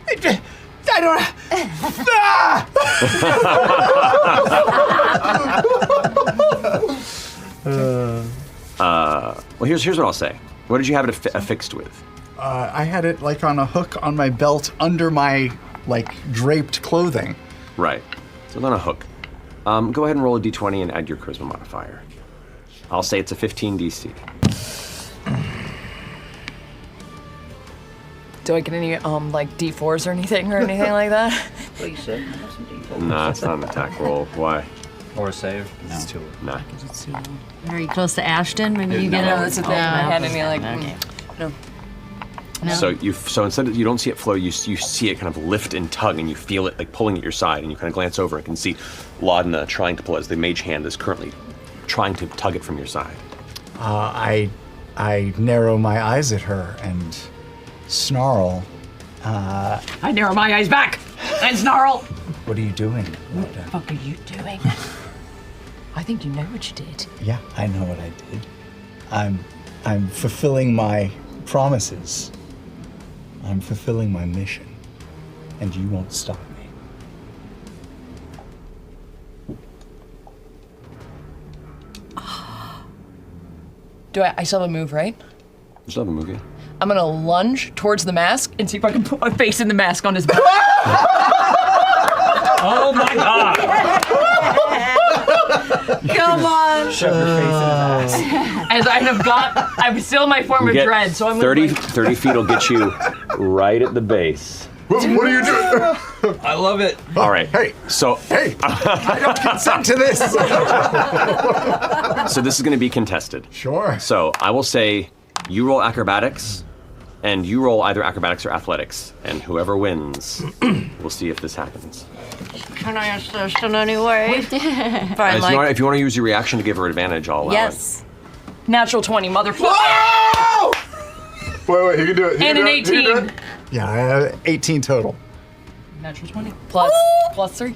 [SPEAKER 2] I don't.
[SPEAKER 7] Well, here's what I'll say. What did you have it affixed with?
[SPEAKER 2] I had it like on a hook on my belt under my like draped clothing.
[SPEAKER 7] Right. So it's on a hook. Go ahead and roll a d20 and add your charisma modifier. I'll say it's a 15 DC.
[SPEAKER 9] Do I get any like D4s or anything like that?
[SPEAKER 13] Well, you said have some D4.
[SPEAKER 7] Nah, it's not an attack roll. Why?
[SPEAKER 13] Or a save?
[SPEAKER 7] No.
[SPEAKER 13] It's too
[SPEAKER 7] Nah.
[SPEAKER 8] Are you close to Ashton? Maybe you get
[SPEAKER 9] No,
[SPEAKER 8] a...
[SPEAKER 9] that's the thing. I had any like,
[SPEAKER 8] Okay.
[SPEAKER 9] no.
[SPEAKER 8] No?
[SPEAKER 7] So instead of, you don't see it flow, you see it kind of lift and tug, and you feel it like pulling at your side, and you kind of glance over and can see Laudna trying to pull as the mage hand is currently trying to tug it from your side.
[SPEAKER 2] I narrow my eyes at her and snarl.
[SPEAKER 9] I narrow my eyes back and snarl.
[SPEAKER 2] What are you doing?
[SPEAKER 9] What the fuck are you doing? I think you know what you did.
[SPEAKER 2] Yeah, I know what I did. I'm fulfilling my promises. I'm fulfilling my mission, and you won't stop me.
[SPEAKER 9] Do I still have a move, right?
[SPEAKER 7] You still have a move, yeah?
[SPEAKER 9] I'm gonna lunge towards the mask and see if I can put my face in the mask on his back.
[SPEAKER 13] Oh my god!
[SPEAKER 9] Come on!
[SPEAKER 2] Shove your face in his ass.
[SPEAKER 9] As I'm still in my form of
[SPEAKER 7] Get
[SPEAKER 9] dread, so I'm
[SPEAKER 7] 30
[SPEAKER 9] gonna
[SPEAKER 7] 30 feet will get you right at the base.
[SPEAKER 12] What are you doing?
[SPEAKER 13] I love it.
[SPEAKER 7] All right.
[SPEAKER 2] Hey.
[SPEAKER 7] So
[SPEAKER 2] I don't consent to this.
[SPEAKER 7] so this is going to be contested.
[SPEAKER 2] Sure.
[SPEAKER 7] So I will say you roll acrobatics, and you roll either acrobatics or athletics, and whoever wins, we'll see if this happens.
[SPEAKER 8] Can I assist in any way?
[SPEAKER 7] If you want to use your reaction to give her advantage, I'll allow
[SPEAKER 8] Yes.
[SPEAKER 9] Natural 20, motherfucker.
[SPEAKER 12] Whoa! Wait, he can do it.
[SPEAKER 9] And an 18.
[SPEAKER 2] Yeah, I have 18 total.
[SPEAKER 9] Natural 20. Plus 3.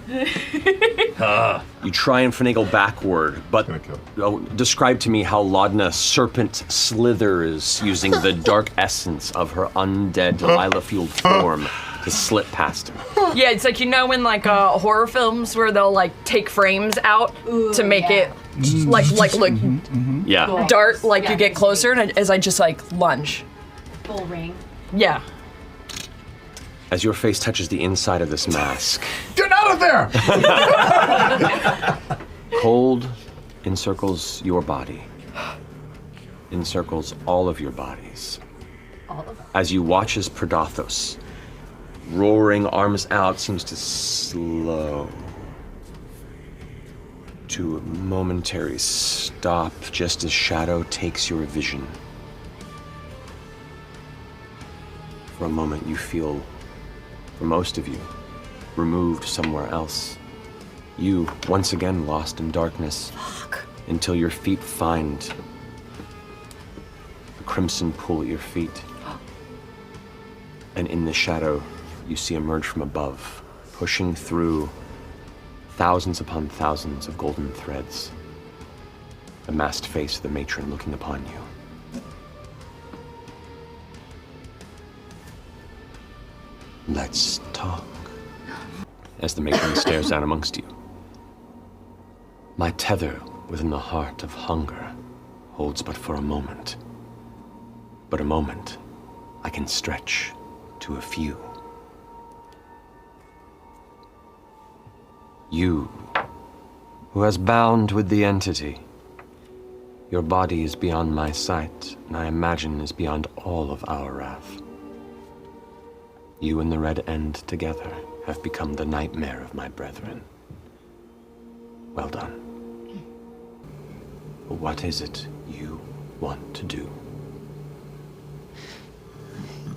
[SPEAKER 7] You try and finagle backward, but describe to me how Laudna serpent slithers using the dark essence of her undead Delilah-fueled form to slip past him.
[SPEAKER 9] Yeah, it's like, you know in like horror films where they'll like take frames out to make it like look
[SPEAKER 7] Yeah.
[SPEAKER 9] dart, like you get closer, and as I just like lunge.
[SPEAKER 8] Full ring.
[SPEAKER 9] Yeah.
[SPEAKER 7] As your face touches the inside of this mask,
[SPEAKER 2] Get out of there!
[SPEAKER 7] cold encircles your body, encircles all of your bodies. As you watch as Predathos, roaring arms out, seems to slow to a momentary stop just as shadow takes your vision. For a moment you feel, for most of you, removed somewhere else. You, once again, lost in darkness. Until your feet find the crimson pool at your feet. And in the shadow, you see emerge from above, pushing through thousands upon thousands of golden threads. The masked face of the matron looking upon you. Let's talk. As the matron stares down amongst you. My tether within the heart of hunger holds but for a moment. But a moment I can stretch to a few. You, who has bound with the entity. Your body is beyond my sight, and I imagine is beyond all of our wrath. You and the Red End together have become the nightmare of my brethren. Well done. But what is it you want to do?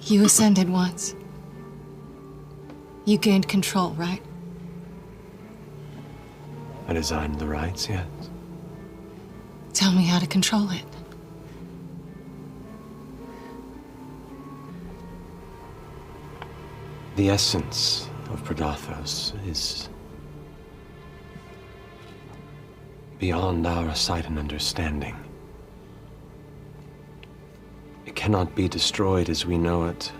[SPEAKER 11] You ascended once. You gained control, right?
[SPEAKER 7] I designed the rites yet.
[SPEAKER 11] Tell me how to control it.
[SPEAKER 7] The essence of Predathos is beyond our sight and understanding. It cannot be destroyed as we know it,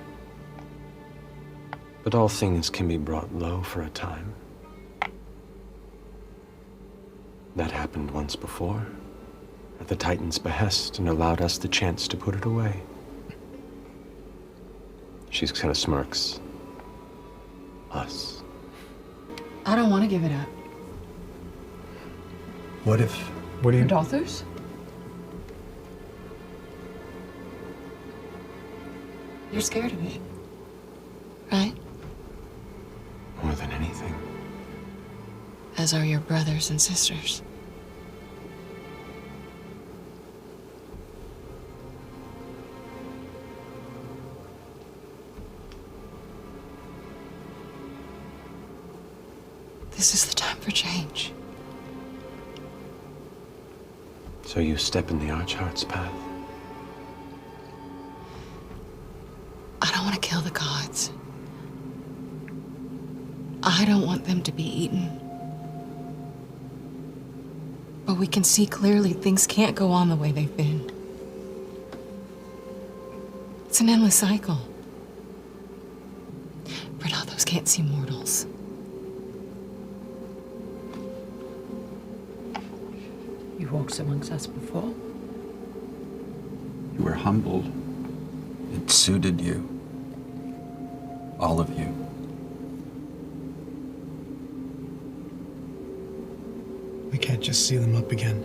[SPEAKER 7] but all things can be brought low for a time. That happened once before, at the Titan's behest, and allowed us the chance to put it away. She kind of smirks. Us.
[SPEAKER 11] I don't want to give it up.
[SPEAKER 10] What do you...
[SPEAKER 9] Predathogs?
[SPEAKER 11] You're scared of it, right?
[SPEAKER 7] More than anything.
[SPEAKER 11] As are your brothers and sisters. This is the time for change.
[SPEAKER 7] So you step in the Archheart's path?
[SPEAKER 11] I don't want to kill the gods. I don't want them to be eaten. But we can see clearly things can't go on the way they've been. It's an endless cycle. Predathos can't see mortals.
[SPEAKER 9] You walked amongst us before.
[SPEAKER 3] You were humbled. It suited you. All of you.
[SPEAKER 14] We can't just seal them up again.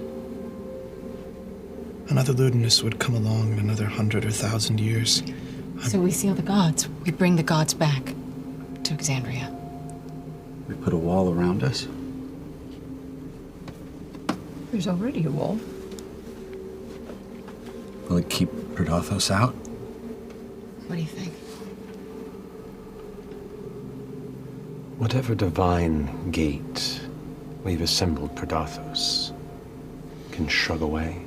[SPEAKER 14] Another Ludinus would come along in another 100 or 1,000 years.
[SPEAKER 11] So we seal the gods. We bring the gods back to Exandria.
[SPEAKER 3] We put a wall around us.
[SPEAKER 9] There's already a wall.
[SPEAKER 3] Will it keep Predathos out?
[SPEAKER 11] What do you think?
[SPEAKER 7] Whatever divine gate we've assembled Predathos can shrug away.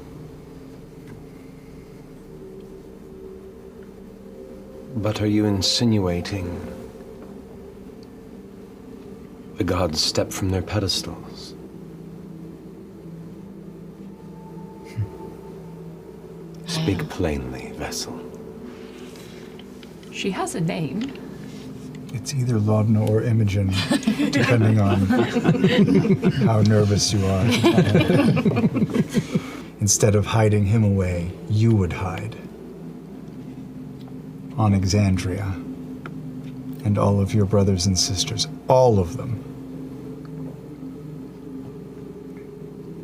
[SPEAKER 7] But are you insinuating the gods step from their pedestals? Speak plainly, vessel.
[SPEAKER 9] She has a name.
[SPEAKER 2] It's either Laudna or Imogen, depending on how nervous you are. Instead of hiding him away, you would hide. On Exandria. And all of your brothers and sisters, all of them.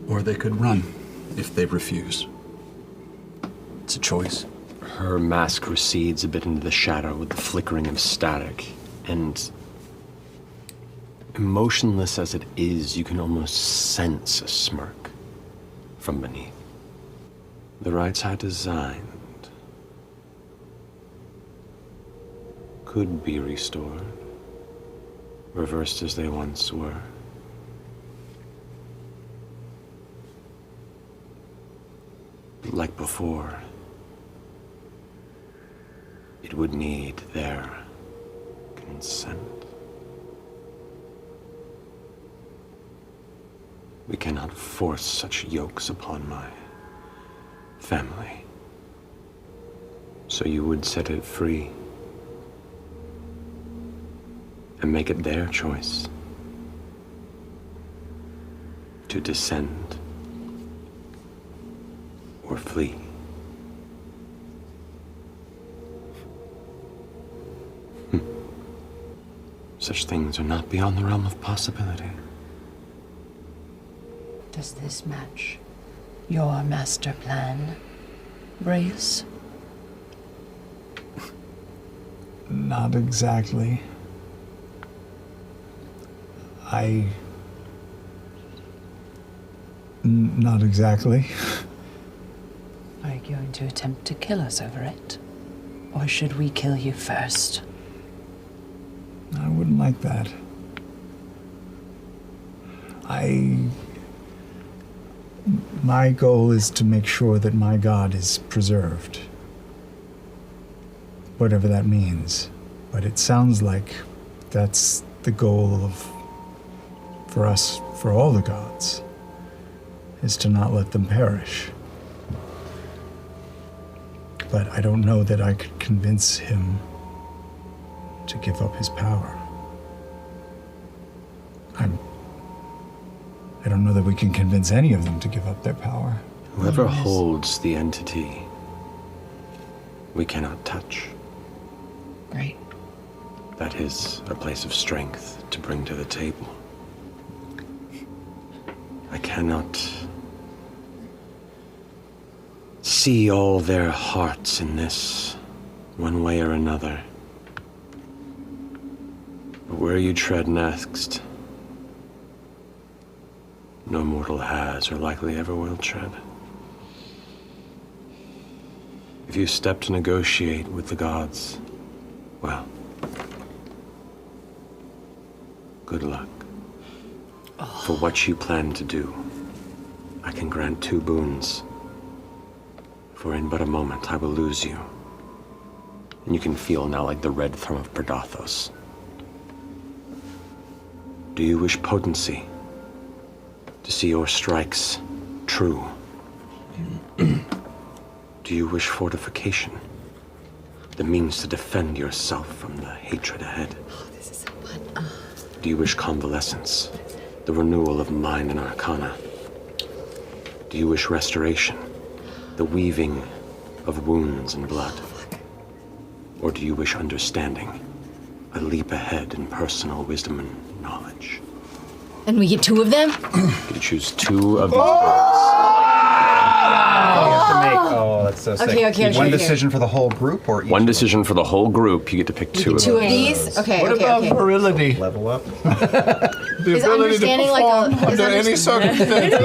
[SPEAKER 3] Or they could run if they refuse. It's a choice.
[SPEAKER 7] Her mask recedes a bit into the shadow with the flickering of static, and emotionless as it is, you can almost sense a smirk from beneath. The rites I designed could be restored, reversed as they once were. Like before, it would need their consent. We cannot force such yokes upon my family. So you would set it free and make it their choice to descend or flee. Such things are not beyond the realm of possibility.
[SPEAKER 9] Does this match your master plan, Braius?
[SPEAKER 2] Not exactly. Not exactly.
[SPEAKER 9] Are you going to attempt to kill us over it? Or should we kill you first?
[SPEAKER 2] I wouldn't like that.
[SPEAKER 15] My goal is to make sure that my god is preserved. Whatever that means. But it sounds like that's the goal for us, for all the gods, is to not let them perish. But I don't know that I could convince him to give up his power. I don't know that we can convince any of them to give up their power.
[SPEAKER 7] Whoever holds the entity, we cannot touch.
[SPEAKER 9] Right.
[SPEAKER 7] That is a place of strength to bring to the table. I cannot see all their hearts in this, one way or another. But where you tread next, no mortal has or likely ever will tread. If you step to negotiate with the gods, well, good luck. For what you plan to do, I can grant 2 boons. For in but a moment, I will lose you. And you can feel now like the red thumb of Predathos. Do you wish potency? To see your strikes true? Do you wish fortification? The means to defend yourself from the hatred ahead?
[SPEAKER 11] Oh, this is so fun.
[SPEAKER 7] Do you wish convalescence? The renewal of mind and arcana? Do you wish restoration? The weaving of wounds and blood? Or do you wish understanding? A leap ahead in personal wisdom and knowledge?
[SPEAKER 5] And we get 2 of them?
[SPEAKER 7] You choose 2 of these
[SPEAKER 10] That's so sick.
[SPEAKER 5] Okay.
[SPEAKER 10] One decision for the whole group, or each
[SPEAKER 7] One decision for the whole group. You get to pick 2 of them.
[SPEAKER 5] 2 of these? Okay, okay.
[SPEAKER 12] virility?
[SPEAKER 10] level up.
[SPEAKER 12] The
[SPEAKER 5] Is
[SPEAKER 12] ability to
[SPEAKER 5] understanding like
[SPEAKER 12] perform
[SPEAKER 5] a- is
[SPEAKER 12] under any circumstances.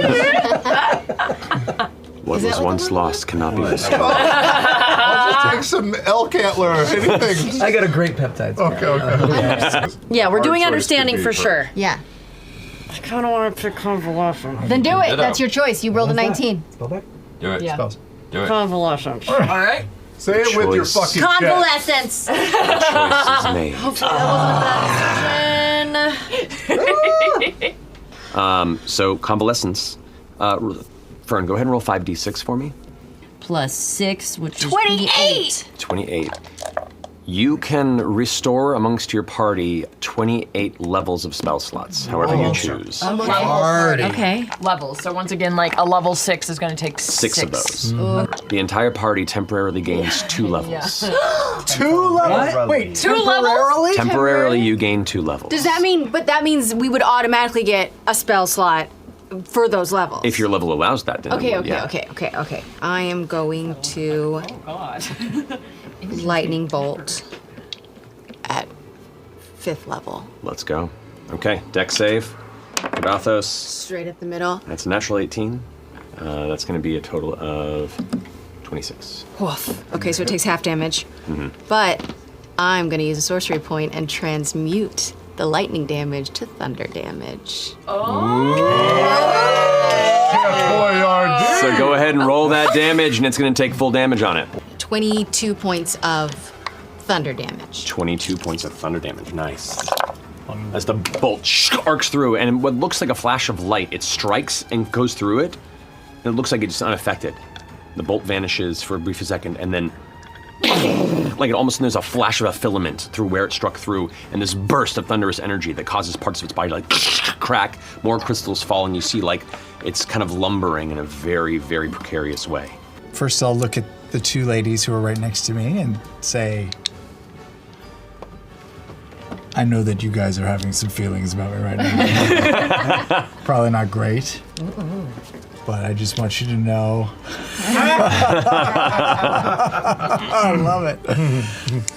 [SPEAKER 7] What was once lost cannot be restored.
[SPEAKER 12] I'll just take some elk antler or anything.
[SPEAKER 6] I got a great peptide.
[SPEAKER 12] Okay.
[SPEAKER 8] Yeah, we're doing
[SPEAKER 12] choice
[SPEAKER 8] understanding
[SPEAKER 12] could be
[SPEAKER 8] for
[SPEAKER 12] for-
[SPEAKER 8] sure.
[SPEAKER 5] Yeah.
[SPEAKER 8] I kind of want to pick convalescence.
[SPEAKER 5] Then do it. That's your choice. You rolled a 19.
[SPEAKER 10] Spellback?
[SPEAKER 12] Do it.
[SPEAKER 9] Yeah.
[SPEAKER 10] Spells.
[SPEAKER 12] Do it.
[SPEAKER 8] Convalescence.
[SPEAKER 9] All right.
[SPEAKER 12] Say it with your
[SPEAKER 7] Choice.
[SPEAKER 12] fucking chest.
[SPEAKER 5] Convalescence.
[SPEAKER 7] Choice is made.
[SPEAKER 8] Hopefully that wasn't a bad decision.
[SPEAKER 7] So convalescence. Fearne, go ahead and roll 5d6 for me.
[SPEAKER 8] Plus 6, which is
[SPEAKER 5] 28.
[SPEAKER 7] 28. You can restore amongst your party 28 levels of spell slots, however you choose.
[SPEAKER 8] Okay.
[SPEAKER 9] Levels. So once again, like a level 6 is going to take
[SPEAKER 7] 6 of those. The entire party temporarily gains 2 levels.
[SPEAKER 2] 2 levels? Wait,
[SPEAKER 8] 2 levels?
[SPEAKER 2] temporarily?
[SPEAKER 7] Temporarily, you gain 2 levels.
[SPEAKER 5] Does that mean, but that means we would automatically get a spell slot for those levels.
[SPEAKER 7] If your level allows that, then
[SPEAKER 5] Okay,
[SPEAKER 7] it will,
[SPEAKER 5] okay.
[SPEAKER 7] yeah.
[SPEAKER 5] I am going to lightning bolt at 5th level.
[SPEAKER 7] Let's go. Okay, deck save. Predathos.
[SPEAKER 5] Straight up the middle.
[SPEAKER 7] That's a natural 18. That's going to be a total of 26.
[SPEAKER 5] Woof. Okay, so it takes half damage.
[SPEAKER 7] Mm-hmm.
[SPEAKER 5] But I'm going to use a sorcery point and transmute the lightning damage to thunder damage.
[SPEAKER 7] So go ahead and roll that damage, and it's going to take full damage on it.
[SPEAKER 5] 22 points of thunder damage.
[SPEAKER 7] 22 points of thunder damage. Nice. As the bolt arcs through, and what looks like a flash of light, it strikes and goes through it, and it looks like it's unaffected. The bolt vanishes for a brief second, and then like it almost there's a flash of a filament through where it struck through, and this burst of thunderous energy that causes parts of its body to like crack, more crystals fall, and you see like it's kind of lumbering in a very, very precarious way.
[SPEAKER 15] First, I'll look at the 2 ladies who are right next to me and say, I know that you guys are having some feelings about me right now. Probably not great, but I just want you to know. I love it.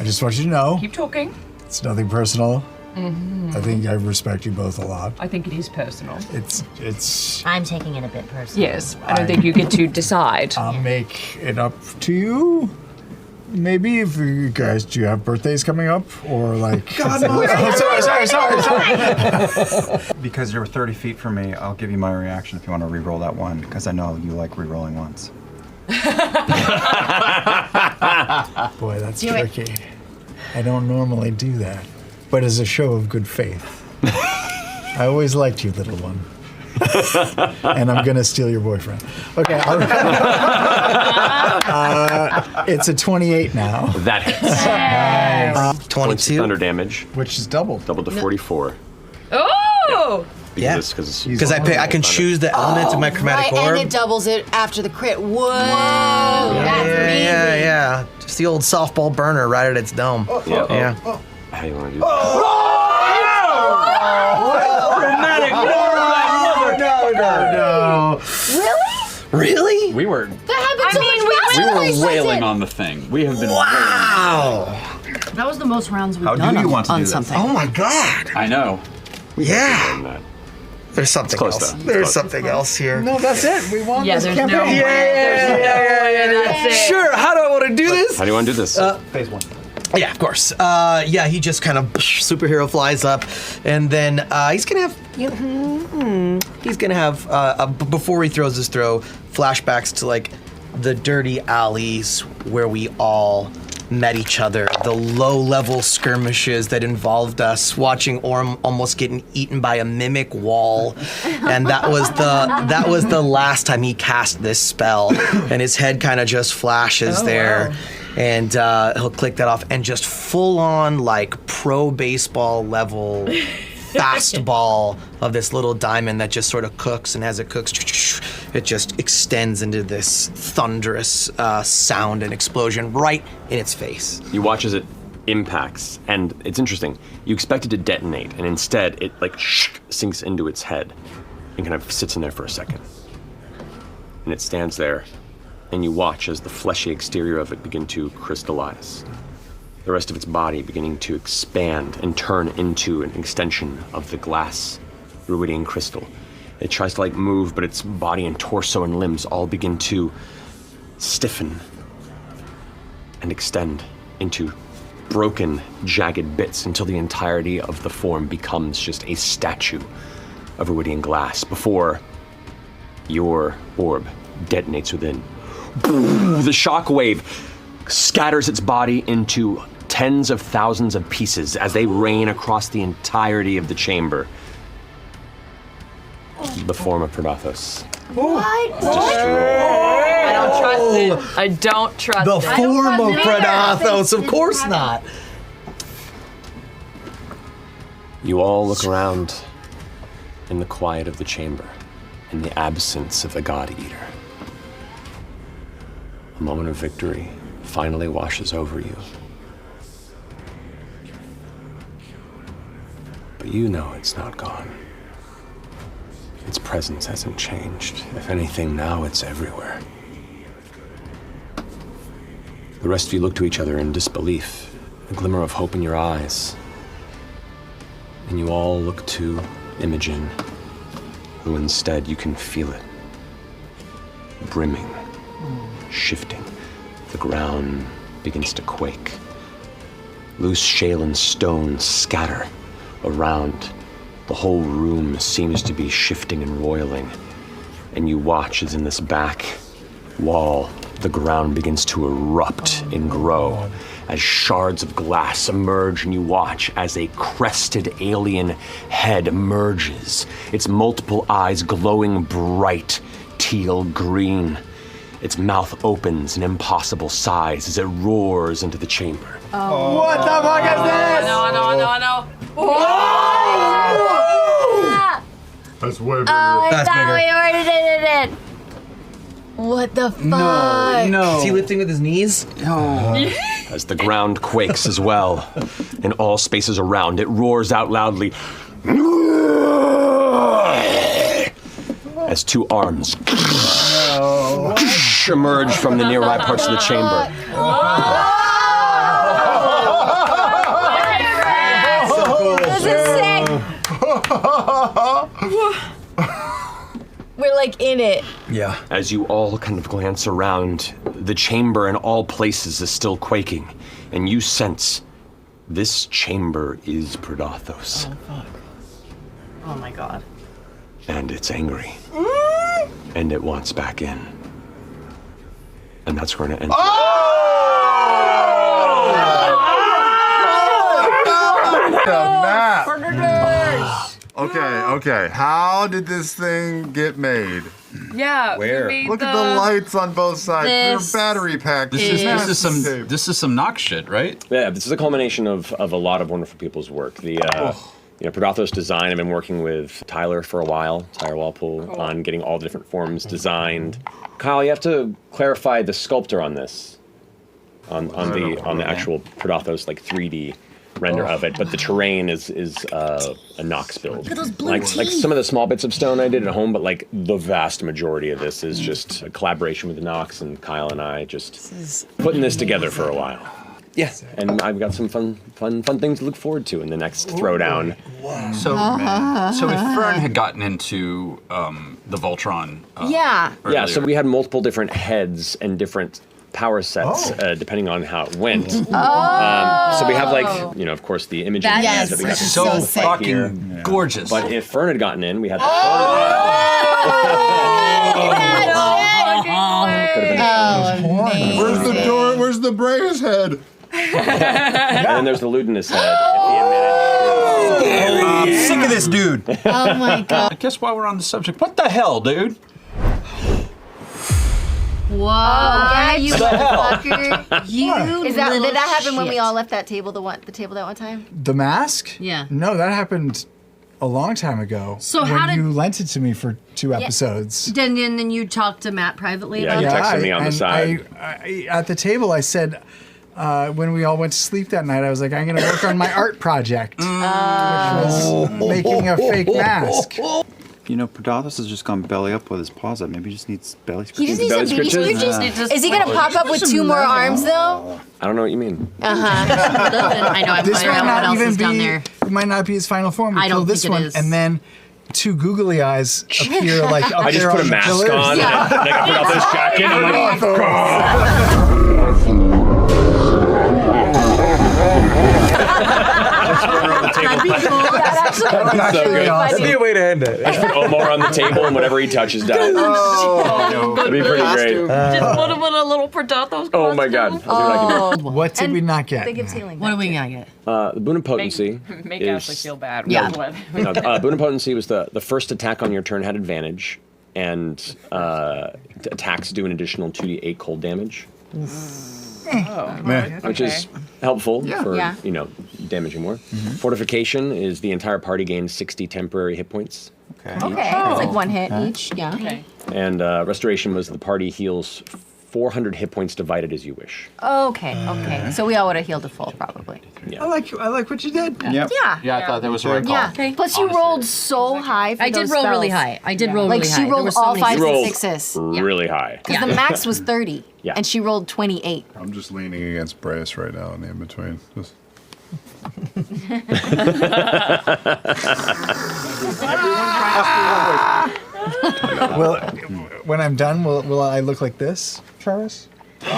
[SPEAKER 15] I just want you to know.
[SPEAKER 9] Keep talking.
[SPEAKER 15] It's nothing personal. I think I respect you both a lot.
[SPEAKER 9] I think it is personal.
[SPEAKER 15] It's.
[SPEAKER 16] I'm taking it a bit personal.
[SPEAKER 9] Yes, I don't think you get to decide.
[SPEAKER 15] I'll make it up to you maybe if you guys, do you have birthdays coming up? Or like...
[SPEAKER 10] God, no. Sorry. Because you're 30 feet from me, I'll give you my reaction if you want to re-roll that one, because I know you like re-rolling ones.
[SPEAKER 15] Boy, that's
[SPEAKER 5] Do it.
[SPEAKER 15] tricky. I don't normally do that, but as a show of good faith. I always liked you, little one. And I'm gonna steal your boyfriend. Okay. It's a 28 now.
[SPEAKER 7] That hits.
[SPEAKER 15] Nice.
[SPEAKER 6] 22.
[SPEAKER 7] Thunder damage.
[SPEAKER 15] Which is doubled.
[SPEAKER 7] Doubled to 44.
[SPEAKER 9] Oh!
[SPEAKER 6] Yeah.
[SPEAKER 7] Because
[SPEAKER 6] I can choose the element of my chromatic
[SPEAKER 5] right,
[SPEAKER 6] orb.
[SPEAKER 5] and it doubles it after the crit. Whoa! That's amazing.
[SPEAKER 6] Yeah. Just the old softball burner right at its dome. Yeah.
[SPEAKER 7] How do you want to do
[SPEAKER 6] Chromatic
[SPEAKER 10] No.
[SPEAKER 6] Really?
[SPEAKER 3] We were
[SPEAKER 5] That happened so much
[SPEAKER 3] we
[SPEAKER 5] faster.
[SPEAKER 3] were wailing on the thing. We have been
[SPEAKER 6] Wow.
[SPEAKER 8] That was the most rounds we've
[SPEAKER 10] How
[SPEAKER 8] done
[SPEAKER 10] do you want to
[SPEAKER 8] on
[SPEAKER 10] do this?
[SPEAKER 8] something.
[SPEAKER 6] Oh my god.
[SPEAKER 3] I know.
[SPEAKER 6] Yeah. There's something
[SPEAKER 7] close,
[SPEAKER 6] else.
[SPEAKER 7] though. It's
[SPEAKER 6] There's
[SPEAKER 7] close.
[SPEAKER 6] something else here.
[SPEAKER 15] No, that's it. We won
[SPEAKER 9] Yeah,
[SPEAKER 15] this
[SPEAKER 9] there's
[SPEAKER 15] campaign.
[SPEAKER 9] no way.
[SPEAKER 6] Yeah.
[SPEAKER 9] That's it.
[SPEAKER 6] Sure. How do I want to do this?
[SPEAKER 7] How do you want to do this?
[SPEAKER 10] Phase 1.
[SPEAKER 6] Yeah, of course. He just kind of superhero flies up, and then he's gonna have before he throws his throw, flashbacks to like the dirty alleys where we all met each other, the low-level skirmishes that involved us watching Orym almost getting eaten by a mimic wall, and that was the last time he cast this spell, and his head kind of just flashes there. Wow. And he'll click that off, and just full-on, like, pro baseball level fastball of this little diamond that just sort of cooks, and as it cooks, it just extends into this thunderous sound and explosion right in its face.
[SPEAKER 7] You watch as it impacts, and it's interesting. You expect it to detonate, and instead it like sinks into its head and kind of sits in there for a second. And it stands there, and you watch as the fleshy exterior of it begin to crystallize. The rest of its body beginning to expand and turn into an extension of the glass ruidian crystal. It tries to like move, but its body and torso and limbs all begin to stiffen and extend into broken, jagged bits until the entirety of the form becomes just a statue of ruidian glass before your orb detonates within. The shockwave scatters its body into tens of thousands of pieces as they rain across the entirety of the chamber. The form of Predathos.
[SPEAKER 5] What?
[SPEAKER 9] I don't trust it. I don't trust
[SPEAKER 6] The
[SPEAKER 9] it.
[SPEAKER 6] form of Predathos, of course not.
[SPEAKER 7] You all look around in the quiet of the chamber, in the absence of the God Eater. A moment of victory finally washes over you. But you know it's not gone. Its presence hasn't changed. If anything, now it's everywhere. The rest of you look to each other in disbelief, a glimmer of hope in your eyes. And you all look to Imogen, who instead you can feel it. Brimming, shifting. The ground begins to quake. Loose shale and stone scatter around. The whole room seems to be shifting and roiling. And you watch as in this back wall, the ground begins to erupt and grow as shards of glass emerge, and you watch as a crested alien head emerges, its multiple eyes glowing bright teal green. Its mouth opens an impossible size as it roars into the chamber.
[SPEAKER 4] Oh. What the fuck is this?
[SPEAKER 9] No.
[SPEAKER 12] That's way bigger.
[SPEAKER 5] I thought we already did it. What the fuck?
[SPEAKER 6] Is he lifting with his knees?
[SPEAKER 10] No.
[SPEAKER 7] As the ground quakes as well, in all spaces around, it roars out loudly. As two arms emerge from the nearby parts of the chamber.
[SPEAKER 5] This is sick. We're like in it.
[SPEAKER 6] Yeah.
[SPEAKER 7] As you all kind of glance around, the chamber in all places is still quaking, and you sense this chamber is Predathos.
[SPEAKER 16] Oh, fuck. Oh my god.
[SPEAKER 7] And it's angry. And it wants back in. And that's where we're gonna end.
[SPEAKER 12] The map. Okay. How did this thing get made?
[SPEAKER 9] Yeah.
[SPEAKER 3] Where?
[SPEAKER 12] Look at the lights on both sides. They're battery packed.
[SPEAKER 3] This is some Nox shit, right?
[SPEAKER 1] Yeah, this is a culmination of a lot of wonderful people's work. The Predathos design, I've been working with Tyler for a while, Tyler Walpole, on getting all the different forms designed. Kyle, you have to clarify the sculptor on this, on the actual Predathos like 3D render of it, but the terrain is a Nox build.
[SPEAKER 5] Look at those blue
[SPEAKER 1] like
[SPEAKER 5] teeth.
[SPEAKER 1] some of the small bits of stone I did at home, but like the vast majority of this is just a collaboration with Nox and Kyle and I just putting this together for a while. Yeah, and I've got some fun things to look forward to in the next throwdown.
[SPEAKER 3] So if Fearne had gotten into the Voltron,
[SPEAKER 5] Yeah.
[SPEAKER 1] Yeah, so we had multiple different heads and different power sets depending on how it went. So we have like, of course, the Imogen
[SPEAKER 5] That
[SPEAKER 1] heads
[SPEAKER 5] is
[SPEAKER 1] that we got
[SPEAKER 5] so sick.
[SPEAKER 3] fucking gorgeous.
[SPEAKER 1] But if Fearne had gotten in, we had the
[SPEAKER 12] Where's the door? Where's the Braius head?
[SPEAKER 1] and then there's the Laudna's head.
[SPEAKER 3] I'm sick of this dude.
[SPEAKER 5] Oh my god.
[SPEAKER 3] I guess while we're on the subject, what the hell, dude?
[SPEAKER 5] Whoa. Yeah, you
[SPEAKER 3] the hell?
[SPEAKER 5] motherfucker. You
[SPEAKER 8] Did
[SPEAKER 5] that happen when we
[SPEAKER 8] shit.
[SPEAKER 5] all left that table the table that one time?
[SPEAKER 2] The mask?
[SPEAKER 8] Yeah.
[SPEAKER 2] No, that happened a long time ago.
[SPEAKER 8] So
[SPEAKER 2] when
[SPEAKER 8] how did-
[SPEAKER 2] you lent it to me for 2 episodes.
[SPEAKER 8] Then you talked to Matt privately
[SPEAKER 1] Yeah,
[SPEAKER 8] about
[SPEAKER 1] you
[SPEAKER 8] it?
[SPEAKER 1] texted me on the
[SPEAKER 2] and
[SPEAKER 1] side.
[SPEAKER 2] I, at the table, I said, when we all went to sleep that night, I was like, I'm going to work on my art project, which was making a fake mask.
[SPEAKER 10] Predathos has just gone belly up with his paws up. Maybe he just needs belly
[SPEAKER 5] He just
[SPEAKER 10] scratches.
[SPEAKER 5] needs some baby scratches. Is he gonna pop up with 2 more arms though?
[SPEAKER 1] I don't know what you mean.
[SPEAKER 5] Uh huh.
[SPEAKER 8] I know. I'm
[SPEAKER 2] This
[SPEAKER 8] finding
[SPEAKER 2] might
[SPEAKER 8] out what
[SPEAKER 2] not
[SPEAKER 8] else
[SPEAKER 2] even
[SPEAKER 8] is down
[SPEAKER 2] be.
[SPEAKER 8] there.
[SPEAKER 2] It might not be his final form. We
[SPEAKER 8] I don't
[SPEAKER 2] kill this
[SPEAKER 8] think it
[SPEAKER 2] one,
[SPEAKER 8] is.
[SPEAKER 2] and then 2 googly eyes appear like up
[SPEAKER 1] I just
[SPEAKER 2] there
[SPEAKER 1] put a
[SPEAKER 2] on the
[SPEAKER 1] mask
[SPEAKER 2] pillars.
[SPEAKER 1] on and I put off this jacket and I'm
[SPEAKER 8] That'd be cool.
[SPEAKER 1] so good.
[SPEAKER 6] That'd be a way to end it.
[SPEAKER 1] I just put Omar on the table and whatever he touches dies. That'd be pretty great.
[SPEAKER 8] Just put him in a little Predathos.
[SPEAKER 1] Oh my god. I'll see what I can do.
[SPEAKER 2] What did we not get?
[SPEAKER 5] They give healing.
[SPEAKER 8] What do we not get?
[SPEAKER 1] The boon of potency.
[SPEAKER 16] Make
[SPEAKER 1] is,
[SPEAKER 16] Ashley feel bad.
[SPEAKER 8] Yeah.
[SPEAKER 1] Boon of potency was the first attack on your turn had advantage, and attacks do an additional 2d8 cold damage, which is helpful for damaging more. Fortification is the entire party gains 60 temporary hit points.
[SPEAKER 5] Okay. It's like 1 hit each. Yeah.
[SPEAKER 16] Okay.
[SPEAKER 1] And restoration was the party heals 400 hit points divided as you wish.
[SPEAKER 5] Okay. So we all would have healed to full probably.
[SPEAKER 2] I like what you did.
[SPEAKER 10] Yep.
[SPEAKER 5] Yeah.
[SPEAKER 3] Yeah, I thought that was the right call.
[SPEAKER 5] Yeah.
[SPEAKER 8] Okay.
[SPEAKER 5] Plus you rolled so high for
[SPEAKER 8] I did
[SPEAKER 5] those
[SPEAKER 8] roll really
[SPEAKER 5] spells.
[SPEAKER 8] high. I did roll
[SPEAKER 5] Like
[SPEAKER 8] really high.
[SPEAKER 5] she
[SPEAKER 8] There
[SPEAKER 5] rolled
[SPEAKER 8] were so
[SPEAKER 5] all
[SPEAKER 8] many
[SPEAKER 5] 5s and
[SPEAKER 1] rolled
[SPEAKER 5] 6s.
[SPEAKER 1] really high.
[SPEAKER 5] Because the max was 30.
[SPEAKER 1] Yeah.
[SPEAKER 5] And she rolled 28.
[SPEAKER 12] I'm just leaning against Braius right now in the in-between. Just...
[SPEAKER 2] Well, when I'm done, will I look like this, Travis?
[SPEAKER 5] Did you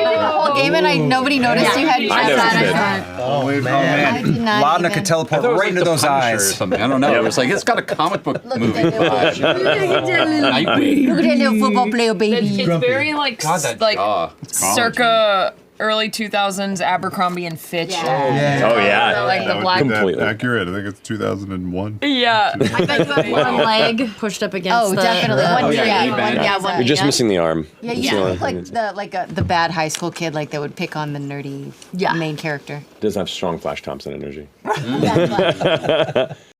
[SPEAKER 5] do the whole game and nobody noticed you had
[SPEAKER 1] I noticed it.
[SPEAKER 6] Oh man.
[SPEAKER 5] I did not
[SPEAKER 10] Laudna
[SPEAKER 5] even.
[SPEAKER 10] could teleport right into those eyes.
[SPEAKER 3] Or something. I don't know. It was like, it's got a comic book movie.
[SPEAKER 5] Look at that little football player, baby.
[SPEAKER 16] It's very like
[SPEAKER 3] God, that
[SPEAKER 16] like
[SPEAKER 3] jaw.
[SPEAKER 16] circa early 2000s Abercrombie and Fitch.
[SPEAKER 1] Oh yeah.
[SPEAKER 16] Like the
[SPEAKER 12] That would
[SPEAKER 16] black.
[SPEAKER 12] be that
[SPEAKER 1] Completely.
[SPEAKER 12] accurate. I think it's 2001.
[SPEAKER 16] Yeah.
[SPEAKER 5] I bet you have one leg.
[SPEAKER 8] Pushed up against
[SPEAKER 5] Oh,
[SPEAKER 8] the...
[SPEAKER 5] definitely. One,
[SPEAKER 3] yeah,
[SPEAKER 5] one.
[SPEAKER 1] You're just missing the arm.
[SPEAKER 5] Yeah,
[SPEAKER 1] That's
[SPEAKER 5] you
[SPEAKER 1] the only
[SPEAKER 5] look
[SPEAKER 1] thing
[SPEAKER 5] like
[SPEAKER 1] that's-
[SPEAKER 5] the bad high school kid like that would pick on the nerdy main character.
[SPEAKER 1] doesn't have strong Flash Thompson energy.
[SPEAKER 5] That's fun.